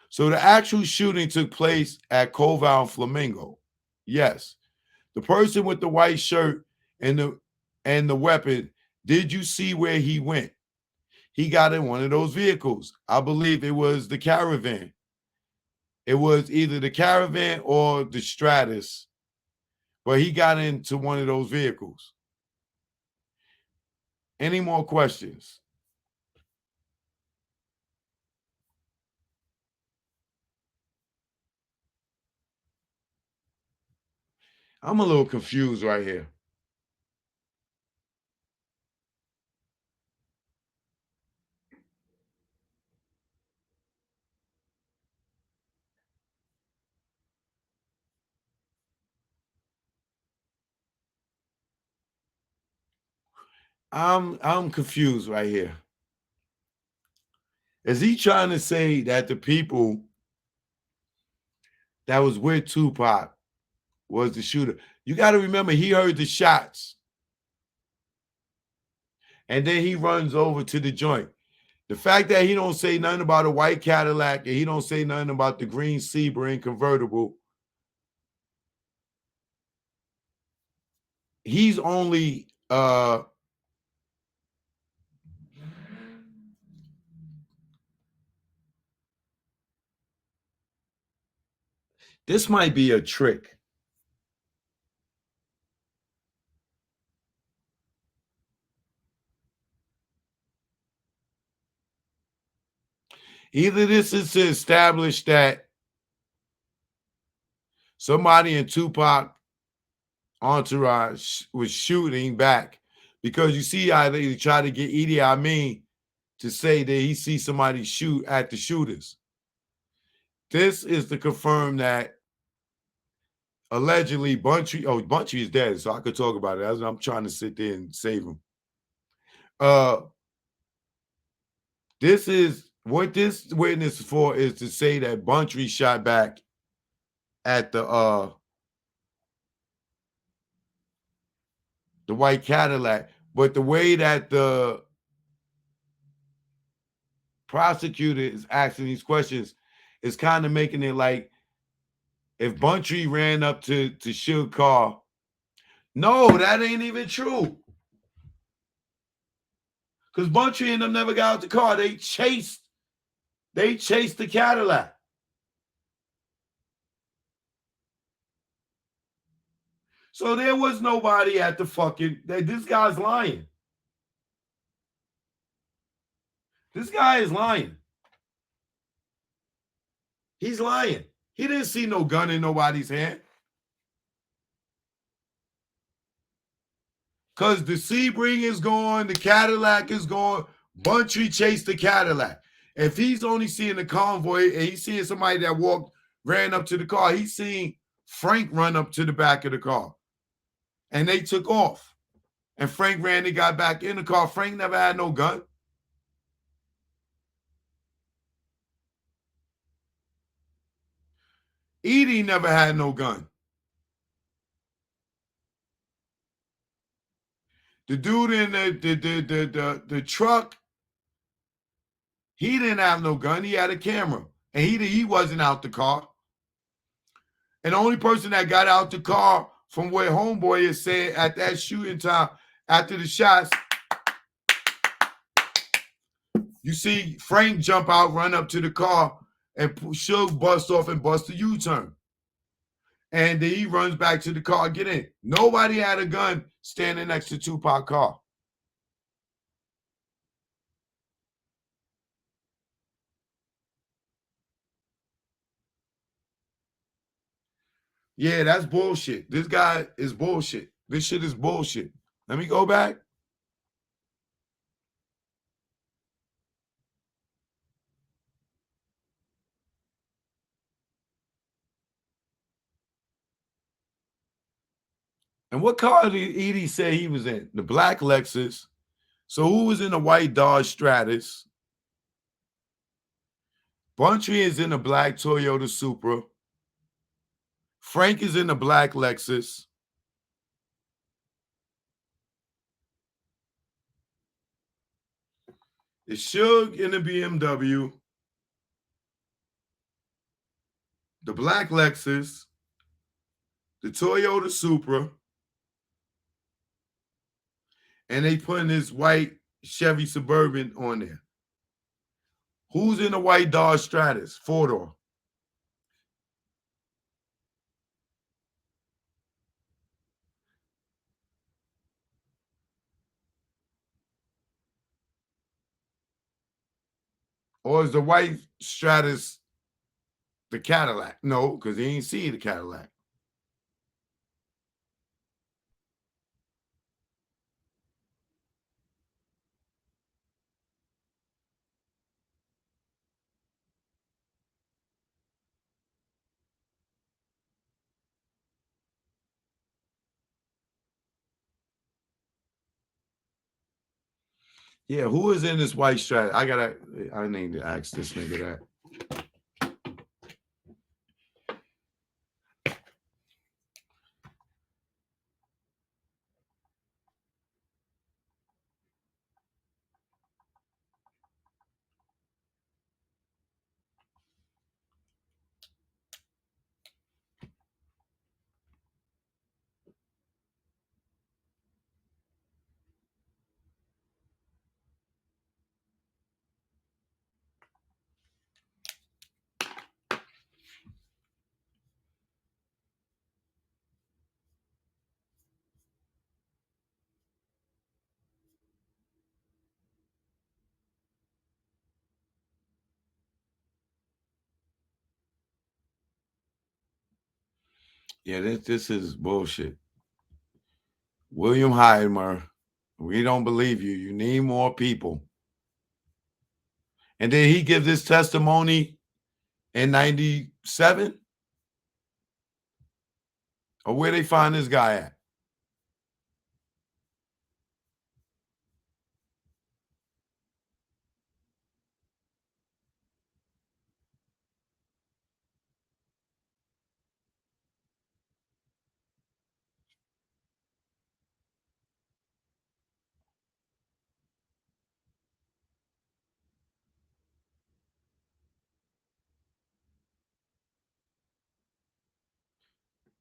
So the actual shooting took place at Koval and Flamingo. Yes. The person with the white shirt and the weapon, did you see where he went? He got in one of those vehicles. I believe it was the Caravan. It was either the Caravan or the Stratus, but he got into one of those vehicles. Any more questions? I'm a little confused right here. I'm confused right here. Is he trying to say that the people that was with Tupac was the shooter? You got to remember, he heard the shots. And then he runs over to the joint. The fact that he don't say nothing about a white Cadillac and he don't say nothing about the green Sebring convertible, he's only this might be a trick. Either this is to establish that somebody in Tupac entourage was shooting back, because you see how they try to get EDI Mean to say that he sees somebody shoot at the shooters. This is to confirm that allegedly Bunchy is dead, so I could talk about it. I'm trying to sit there and save him. This is what this witness is for, is to say that Bunchy shot back at the white Cadillac, but the way that the prosecutor is asking these questions is kind of making it like if Bunchy ran up to Suge car. No, that ain't even true. Because Bunchy and them never got out the car. They chased the Cadillac. So there was nobody at the fucking. This guy's lying. This guy is lying. He's lying. He didn't see no gun in nobody's hand. Because the Sebring is gone, the Cadillac is gone. Bunchy chased the Cadillac. If he's only seeing the convoy and he's seeing somebody that ran up to the car, he's seeing Frank run up to the back of the car. And they took off. And Frank ran and got back in the car. Frank never had no gun. EDI never had no gun. The dude in the truck, he didn't have no gun. He had a camera. And he wasn't out the car. And the only person that got out the car from where homeboy is saying at that shooting time, after the shots, you see Frank jump out, run up to the car, and Suge bust off and bust a U-turn. And then he runs back to the car, get in. Nobody had a gun standing next to Tupac's car. Yeah, that's bullshit. This guy is bullshit. This shit is bullshit. Let me go back. And what car did Edie say he was in? The black Lexus. So who was in the white Dodge Stratus? Buntry is in the black Toyota Supra. Frank is in the black Lexus. It's Suge in the BMW, the black Lexus, the Toyota Supra, and they putting this white Chevy Suburban on there. Who's in the white Dodge Stratus? Four-door. Or is the white Stratus the Cadillac? No, because he ain't see the Cadillac. Yeah, who is in this white Stratus? I need to ask this nigga that. Yeah, this is bullshit. William Heimer, we don't believe you. You need more people. And did he give this testimony in 97? Or where they find this guy at?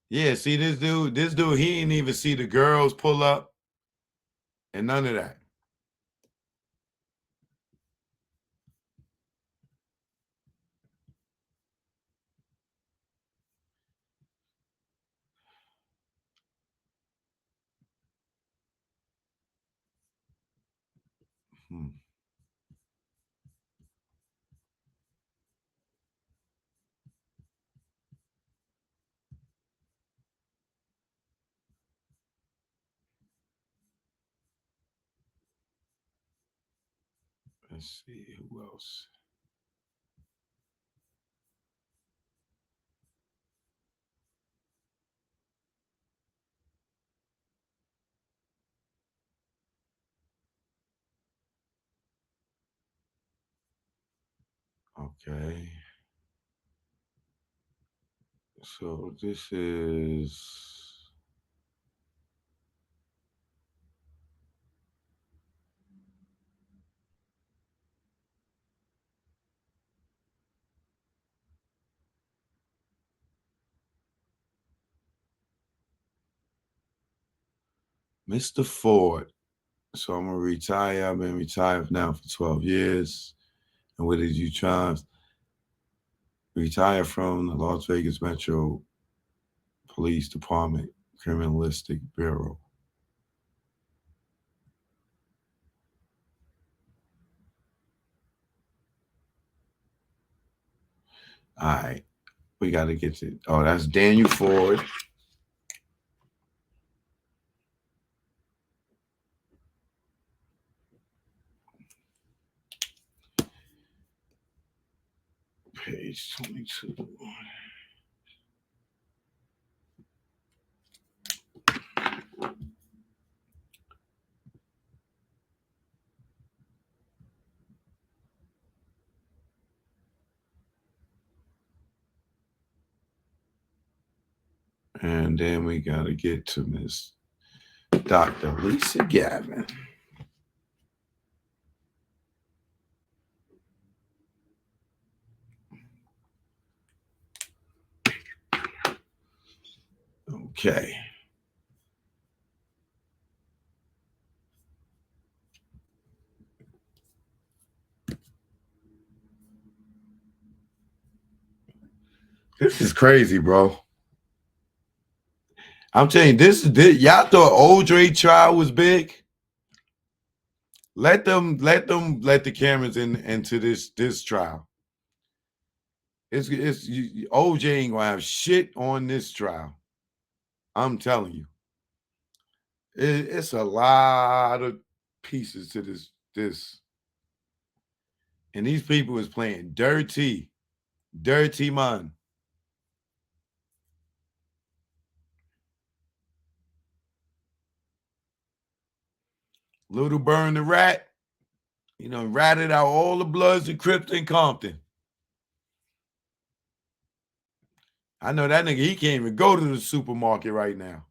Yeah, see this dude, he didn't even see the girls pull up and none of that. Hmm. Let's see who else. Okay. So this is Mr. Ford. So I'm gonna retire. I've been retired now for 12 years. And where did you try? Retire from the Las Vegas Metro Police Department Criminalistic Bureau. All right. We got to get to. Oh, that's Daniel Ford. Page 22. And then we got to get to Miss Dr. Lisa Gavin. Okay. This is crazy, bro. I'm telling you, this y'all thought OJ trial was big. Let the cameras into this trial. It's OJ ain't gonna have shit on this trial. I'm telling you. It's a lot of pieces to this. And these people is playing dirty man. Little Burn the Rat, ratted out all the Bloods and Crips in Compton. I know that nigga, he can't even go to the supermarket right now.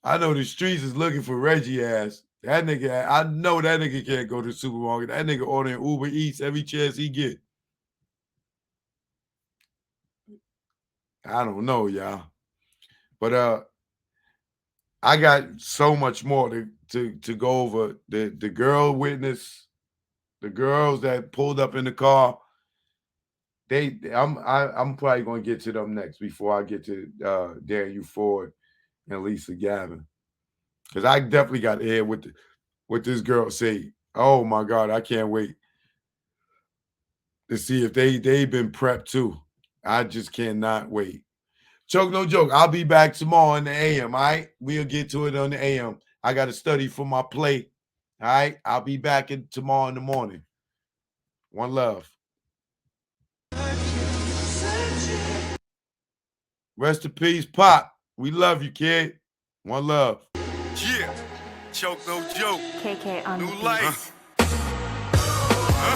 I know the streets is looking for Reggie ass. That nigga, I know that nigga can't go to the supermarket. That nigga ordering Uber Eats every chance he get. I don't know, y'all. But I got so much more to go over. The girl witness, the girls that pulled up in the car. I'm probably gonna get to them next before I get to Daniel Ford and Lisa Gavin, because I definitely got to hear what this girl say. Oh my God, I can't wait to see if they've been prepped too. I just cannot wait. Choke no joke. I'll be back tomorrow in the AM. All right, we'll get to it on the AM. I got to study for my play. All right, I'll be back tomorrow in the morning. One love. Rest in peace, Pop. We love you, kid. One love. Yeah, choke no joke. KK on New life.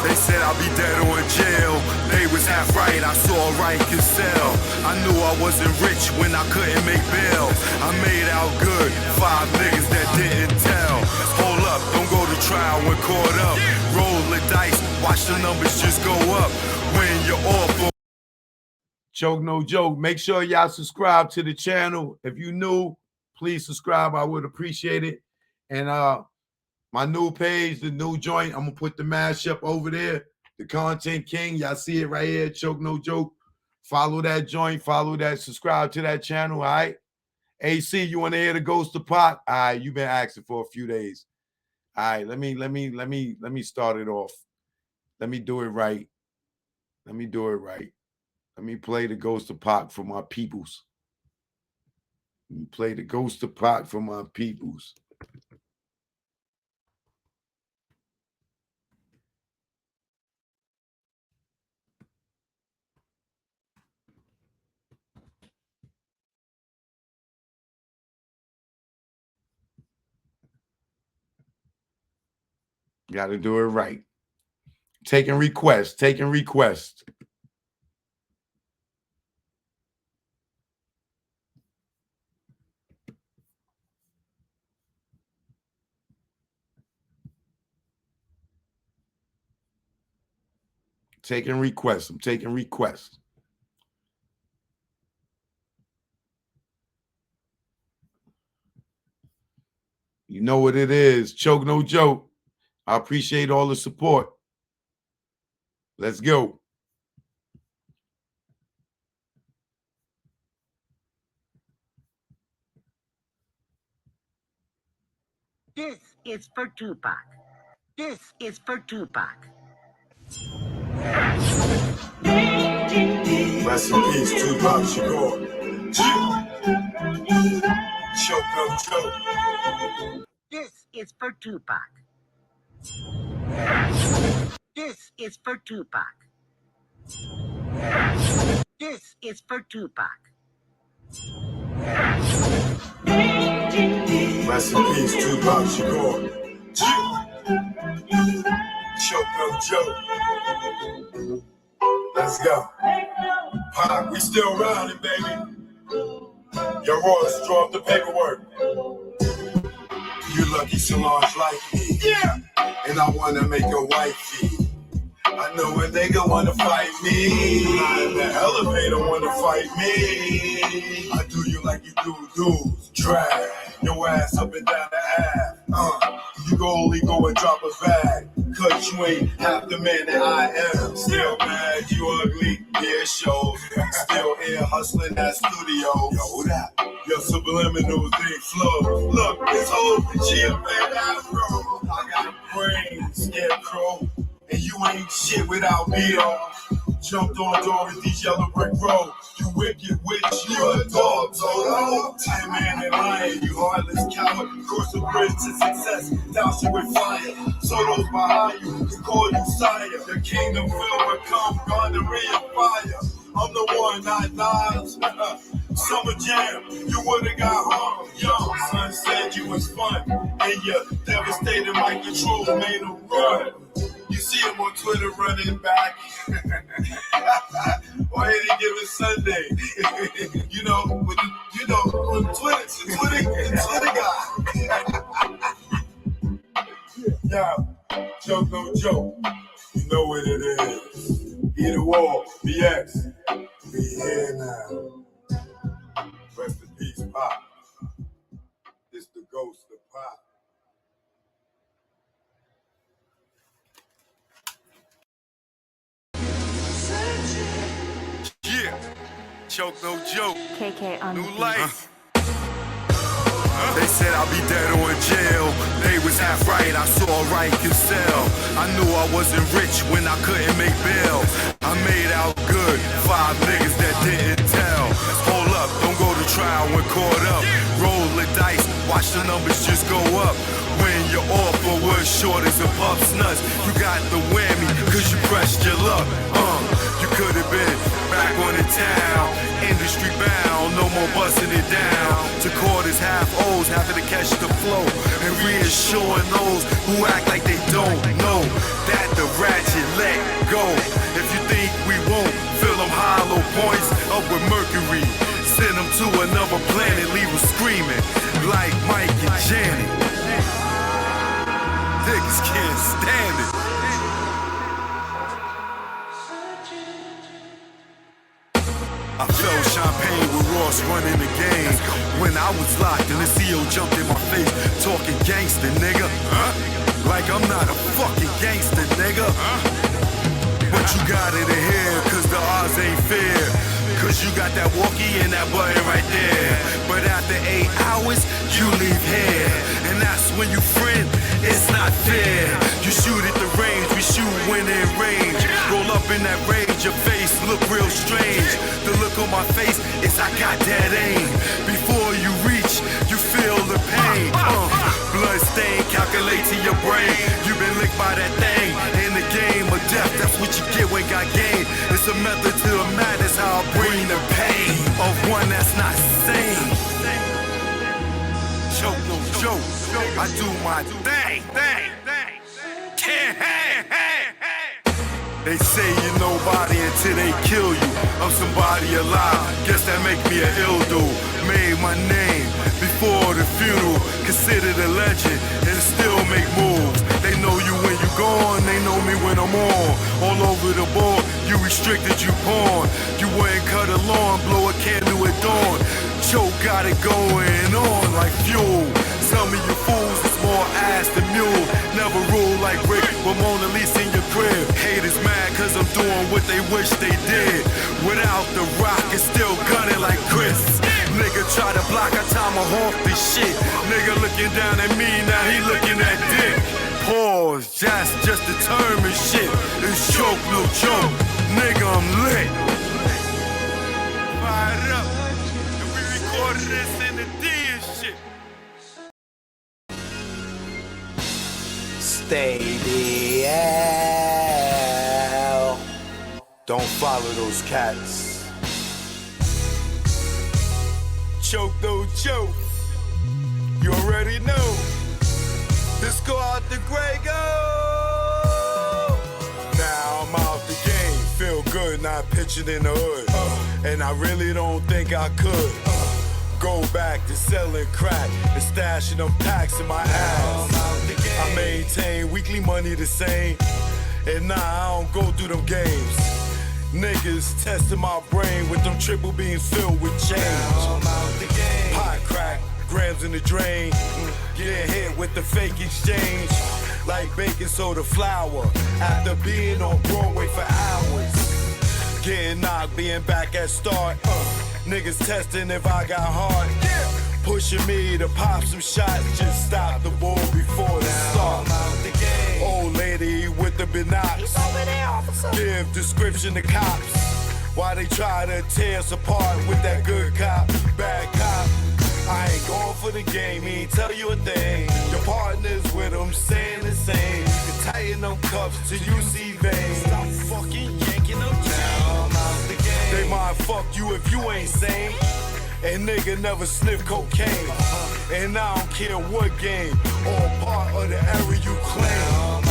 They said I'll be dead or in jail. They was half right, I saw right can sell. I knew I wasn't rich when I couldn't make bail. I made out good, 5 niggas that didn't tell. Hold up, don't go to trial when caught up. Roll the dice, watch the numbers just go up. When you're off. Choke no joke. Make sure y'all subscribe to the channel. If you new, please subscribe. I would appreciate it. And my new page, the new joint, I'm gonna put the mashup over there. The Content King. Y'all see it right here. Choke no joke. Follow that joint. Follow that. Subscribe to that channel. All right. AC, you want to hear the Ghost of Pac? All right. You've been asking for a few days. All right. Let me start it off. Let me do it right. Let me do it right. Let me play the Ghost of Pac for my peoples. Let me play the Ghost of Pac for my peoples. Got to do it right. Taking requests. Taking requests. Taking requests. I'm taking requests. You know what it is. Choke no joke. I appreciate all the support. Let's go. This is for Tupac. This is for Tupac. Rest in peace, Tupac Shakur. Choke no joke. This is for Tupac. This is for Tupac. This is for Tupac. Rest in peace, Tupac Shakur. Choke no joke. Let's go. Pac, we still rounding, baby. Your Royce, draw up the paperwork. You lucky Solange like me. Yeah. And I wanna make a wifey. I know a nigga wanna fight me. I in the elevator wanna fight me. I do you like you do dudes. Drag your ass up and down the Ave. You go only go and drop a bag. Cause you ain't half the man that I am. Still mad, you ugly, yeah, shows. Still here hustling that studio. Yo, that your subliminal thing flow. Look, this whole G up and afro. I got brains, scarecrow. And you ain't shit without me, though. Jumped on door with these yellow brick road. You wicked witch, you a dog, Toto. Tin man and lion, you heartless coward. Cross the bridge to success, douse you with fire. Soto's behind you, can call you sire. The kingdom filled with come, gonorrhea fire. I'm the one, not Nas. Summer jam, you would've got hung. Young son said you was fun. And your devastated Mike Control made him run. You see him on Twitter running back. Or any given Sunday. you know, on Twitter, the Twitter guy. Yeah, joke no joke. You know what it is. Either war, BX. We here now. Rest in peace, Pop. It's the ghost of Pop. Yeah, choke no joke. KK on New the beat. life. They said I'll be dead or in jail. They was half right, I saw right can sell. I knew I wasn't rich when I couldn't make bail. I made out good, 5 niggas that didn't tell. Hold up, don't go to trial when caught up. Roll the dice, watch the numbers just go up. When your offer was short as a pup's nuts, you got the whammy, cause you pressed your luck. You could have been back on the town, industry bound, no more busting it down. To quarters, half O's, having to catch the flow, and reassuring those who act like they don't know that the ratchet let go. If you think we won't fill them hollow points up with mercury, send them to another planet, leave them screaming like Mike and Janet. Niggas can't stand it. I felt champagne with Ross running the game. When I was locked and the CO jumped in my face, talking gangster, nigga. Like I'm not a fucking gangster, nigga. But you got it in here, cause the odds ain't fair. Cause you got that walkie and that button right there. But after 8 hours, you leave here. And that's when you friend, it's not fair. You shoot at the range, we shoot when in range. Roll up in that rage, your face look real strange. The look on my face is I got that aim. Before you reach, you feel the pain. Blood stain, calculate to your brain. You've been licked by that thing. In the game of death, that's what you get when got game. It's a method to the madness, how I bring the pain of one that's not sane. Choke no joke, I do my thing. Can't hang. They say you're nobody until they kill you. I'm somebody alive, guess that make me an ill dude. Made my name before the funeral, considered a legend and still make moves. They know you when you gone, they know me when I'm on. All over the board, you restricted, you pawn. You wouldn't cut a lawn, blow a candle at dawn. Choke got it going on like fuel. Some of you fools is more ass than mule. Never rule like Rick, but Mona Lisa in your crib. Haters mad cause I'm doing what they wish they did. Without the rock, it's still gunning like Chris. Nigga try to block, I time a off this shit. Nigga looking down at me, now he looking at dick. Pause, just determined shit. It's choke, no joke. Nigga, I'm lit. Fired up. And we recorded this in the D and shit. Stay the hell. Don't follow those cats. Choke no joke. You already know. Let's go out the Grey Go. Now I'm out the game. Feel good. good, not pitching in the hood. And I really don't think I could go back to selling crack and stashing them packs in my ass. I maintain weekly money the same, and nah, I don't go through them games. Niggas testing my brain with them triple beams filled with change. Pot crack, grams in the drain, get hit with the fake exchange. Like baking soda flour after being on Broadway for hours. Getting knocked, being back at start. Niggas testing if I got heart. Pushing me to pop some shots, just stop the ball before the start. Old lady with the binocs, give description to cops. Why they try to tear us apart with that good cop, bad cop. I ain't going for the game, he ain't tell you a thing. Your partners with them saying the same. You can tighten them cuffs till you see veins. Stop fucking yanking them down. They might fuck you if you ain't sane. And nigga never sniff cocaine. And I don't care what game or part of the area you claim.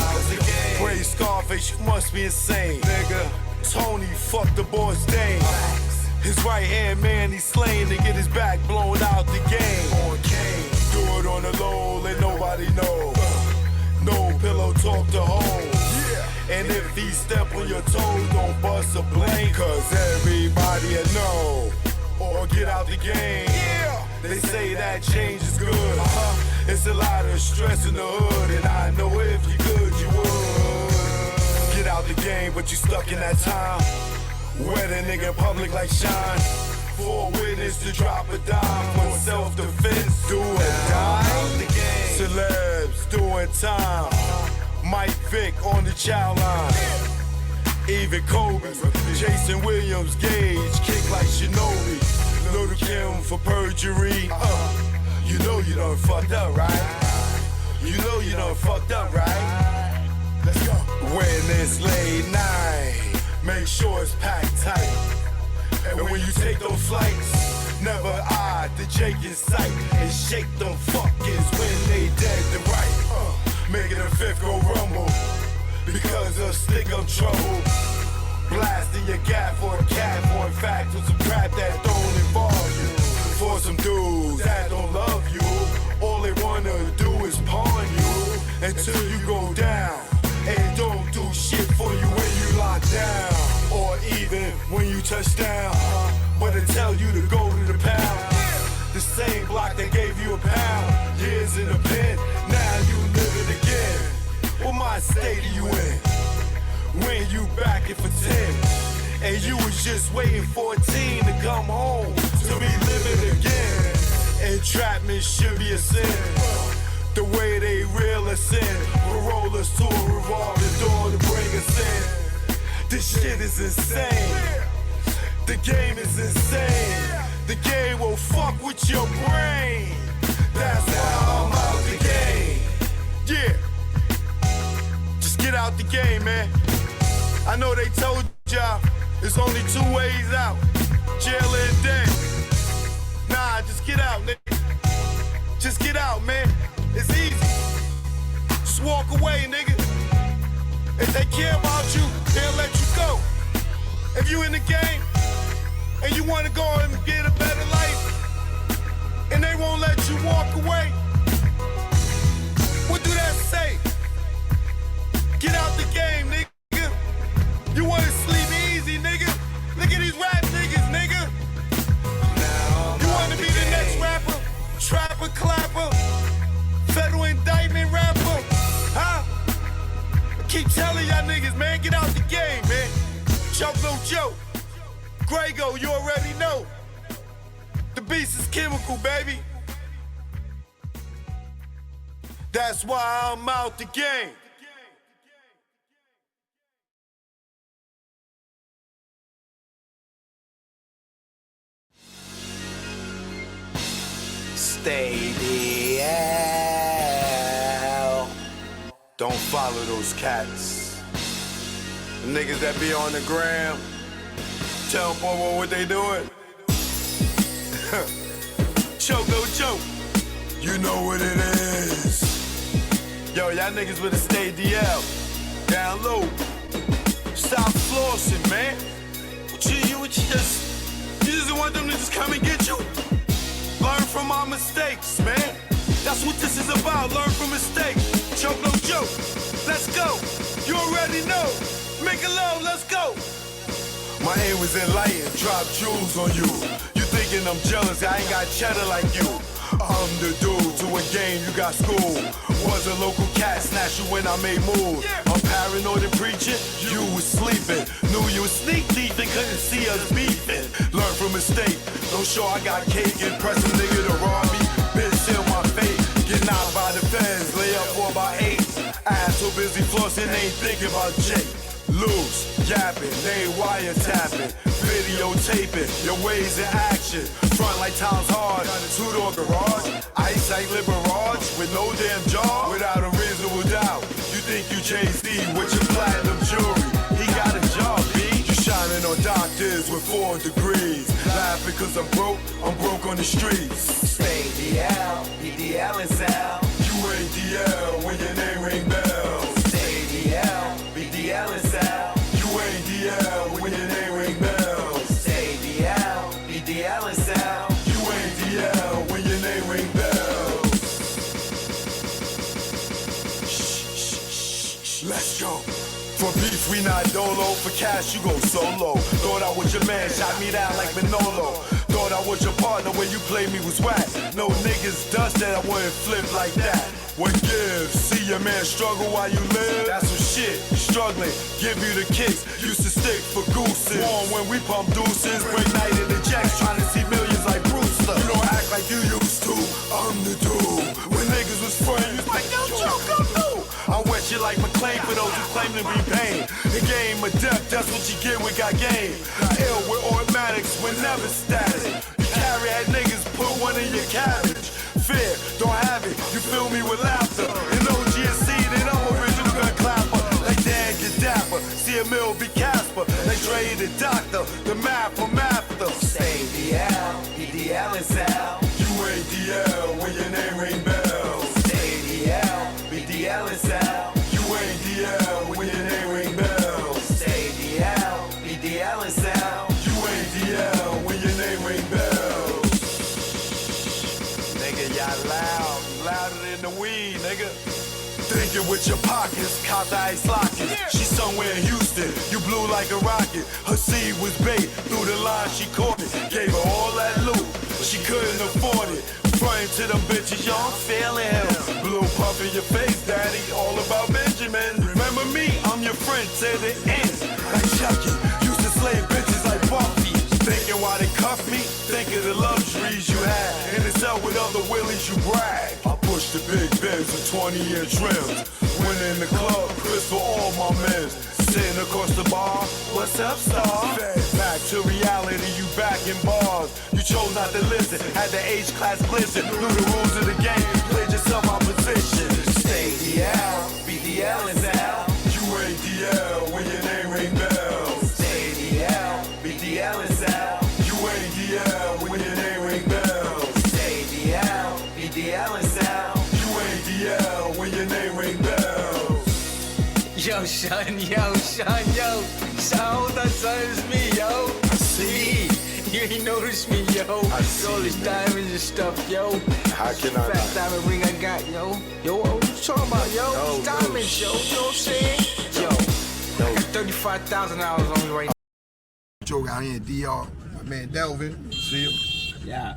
Praise Scarface, you must be insane. Nigga, Tony fucked the boss Dane. His right hand man, he's slain to get his back blown out the game. Do it on the low, let nobody know. No pillow talk to home. And if he step on your toes, don't bust a blame. Cause everybody will know. Or get out the game. They say that change is good. It's a lot of stress in the hood, and I know if you could, you would. Get out the game, but you stuck in that time. Wet a nigga in public like Shine. For a witness to drop a dime. For self-defense, do or die. Celebs doing time. Mike Vick on the child line. Even Kobe, Jason Williams, Gage, kick like Shinobi. Little Kim for perjury. You know you done fucked up, right? You know you done fucked up, right? Let's go. When it's late night, make sure it's packed tight. And when you take those flights, never eye the Jake in sight. And shake them fuckers when they dead to right. Making a fifth go rumble. Because of stick of trouble. Blasting your gap for a cat, for in fact, for some crap that don't involve you. For some dudes that don't love you, all they wanna do is pawn you until you go down. And don't do shit for you when you lock down, or even when you touch down. But they tell you to go to the pound. The same block that gave you a pound. Years in the pen, now you live it again. What mind state are you in? When you back it for 10, and you was just waiting for a teen to come home to be living again. Entrapment should be a sin. The way they reel us in, roll us to a revolving door to bring us in. This shit is insane. The game is insane. The game will fuck with your brain. That's why I'm out the game. Yeah. Just get out the game, man. I know they told y'all there's only 2 ways out. Jail and death. Nah, just get out, nigga. Just get out, man. It's easy. Just walk away, nigga. If they care about you, they'll let you go. If you in the game and you wanna go and get a better life, and they won't let you walk away, what do that say? Get out the game, nigga. You wanna sleep easy, nigga? Look at these rap niggas, nigga. You wanna be the next rapper? Trapper, clapper, federal indictment rapper, huh? I keep telling y'all niggas, man, get out the game, man. Joke no joke. Grego, you already know. The beast is chemical, baby. That's why I'm out the game. Stay the hell. Don't follow those cats. The niggas that be on the gram, tell Bobo what they doing. Choke, no choke. You know what it is. Yo, y'all niggas better stay DL. Down low. Stop flossing, man. you just want them to just come and get you? Learn from our mistakes, man. That's what this is about, learn from mistakes. Choke no joke, let's go. You already know, make it low, let's go. My aim was enlightened, drop jewels on you. You thinking I'm jealous, I ain't got cheddar like you. I'm the dude to a game, you got school. Was a local cat, snatch you when I made moves. I'm paranoid and preaching, you was sleeping. Knew you was sneak thief and couldn't see us beefing. Learn from mistake, don't show I got cake. Impress a nigga to rob me, bitch seal my fate. Get knocked by the feds, lay up for about 8. Ass so busy flossing, ain't thinking about Jake. Loose, yapping, they wiretapping, videotaping, your ways in action. Front like time's hard, two-door garage, ice like Liberage, with no damn jaw, without a reasonable doubt. You think you Jay-Z with your platinum jewelry, he got a job, B. You shining on doctors with 4 degrees, laughing cause I'm broke on the streets. Stay DL, EDL and Sal. You ain't DL when your name ring bells. Stay DL, BDL and Sal. You ain't DL when your name ring bells. Stay DL, BDL and Sal. You ain't DL when your name ring bells. Let's go. For beef, we not dolo. For cash, you go solo. Thought I was your man, shot me down like Manolo. Thought I was your partner when you played me was whack. No niggas dust that I wouldn't flip like that. What gives? See your man struggle while you live? That's some shit. Struggling, give you the kicks. Used to stick for gooses. Warm when we pump deuces. Break night in the jacks, trying to see millions like Brewster. You don't act like you used to. I'm the dude. When niggas was friends, you was like, yo, Joe, come through. I wet you like McClain for those who claim to be pain. The game of death, that's what you get with got game. Ill with automatics, we're never static. You carry that niggas, put one in your cabbage. Fear, don't have it, you fill me with laughter. In OGSC, they know original gun clapper. Like Dan Gaddafi, see a mill be Casper. Like Dre the doctor, the math from after. Stay DL, BDL and Sal. You ain't DL when your name ring bells. Stay DL, BDL and Sal. You ain't DL when your name ring bells. Stay DL, BDL and Sal. You ain't DL when your name ring bells. Nigga, y'all loud, louder than the weed, nigga. Thinking with your pockets, caught the ice locket. She somewhere in Houston, you blew like a rocket. Her seed was bait, through the line she caught it. Gave her all that loot, she couldn't afford it. Frontin' to them bitches, yo, I'm feeling him. Blue puff in your face, daddy, all about Benjamin. Remember me, I'm your friend to the end. Like Chucky, used to slay bitches like Buffy. Thinking why they cuff me, think of the luxuries you had. In the cell with other willies, you brag. I push the big Benz with 20-year trims. Went in the club, Chris for all my men. Sitting across the bar, what's up, star? Back to reality, you back in bars. You chose not to listen, had the H-class blizzard. Knew the rules of the game, played yourself out position. Stay DL, BDL and Sal. You ain't DL when your name ring bells. Stay DL, BDL and Sal. You ain't DL when your name ring bells. Stay DL, BDL and Sal. You ain't DL when your name ring bells. Yo, son, yo. So that's me, yo. I see. You ain't noticed me, yo. I see, all these man. diamonds and stuff, yo. How can I Fat not? diamond ring I got, yo. Yo, what you talking about, yo? No, These diamonds, yo. You know what I'm saying? Yo, I got $35,000 on me right now. Joe out here in DR, my man Delvin, see him? Yeah.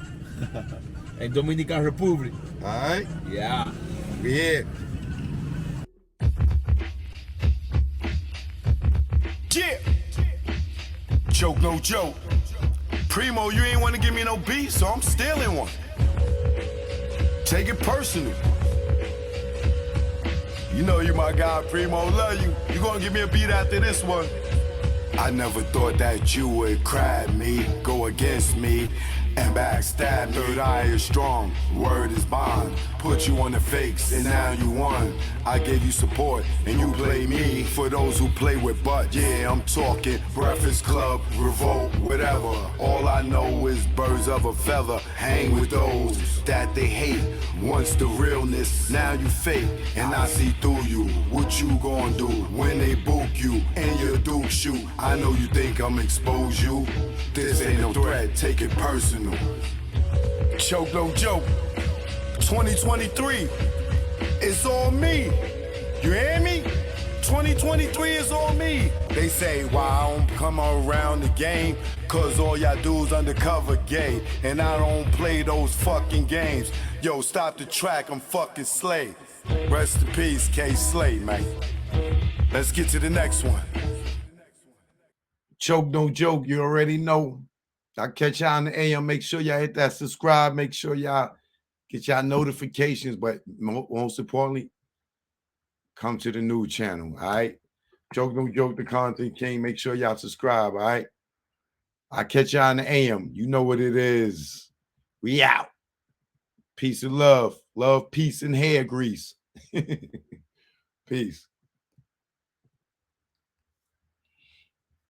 In Dominican Republic. Alright, Yeah. we here. Yeah. Joke, no joke. Primo, you ain't want to give me no beat, so I'm stealing one. Take it personal. You know you my guy, Primo, love you. You gonna give me a beat after this one. I never thought that you would cry me, go against me. and backstab. Third eye is strong, word is bond. Put you on the fakes and now you won. I gave you support and you play me. For those who play with butt, yeah, I'm talking Breakfast Club, Revolt, whatever. All I know is birds of a feather. Hang with those that they hate. Once the realness, now you fake. And I see through you. What you gonna do when they book you and your Duke shoot? I know you think I'm expose you. This ain't no threat, take it personal. Choke no joke. 2023, it's on me. You hear me? 2023 is on me. They say why I don't come around the game, cause all y'all do is undercover gay. And I don't play those fucking games. Yo, stop the track, I'm fucking Slay. Rest in peace, K Slay, man. Let's get to the next one. Choke no joke, you already know. I'll catch y'all in the AM. Make sure y'all hit that subscribe. Make sure y'all get y'all notifications. But most importantly, come to the new channel, all right? Choke no joke, the content king. Make sure y'all subscribe, all right? I'll catch y'all in the AM. You know what it is. We out. Peace and love. Love, peace, and hair grease. Peace.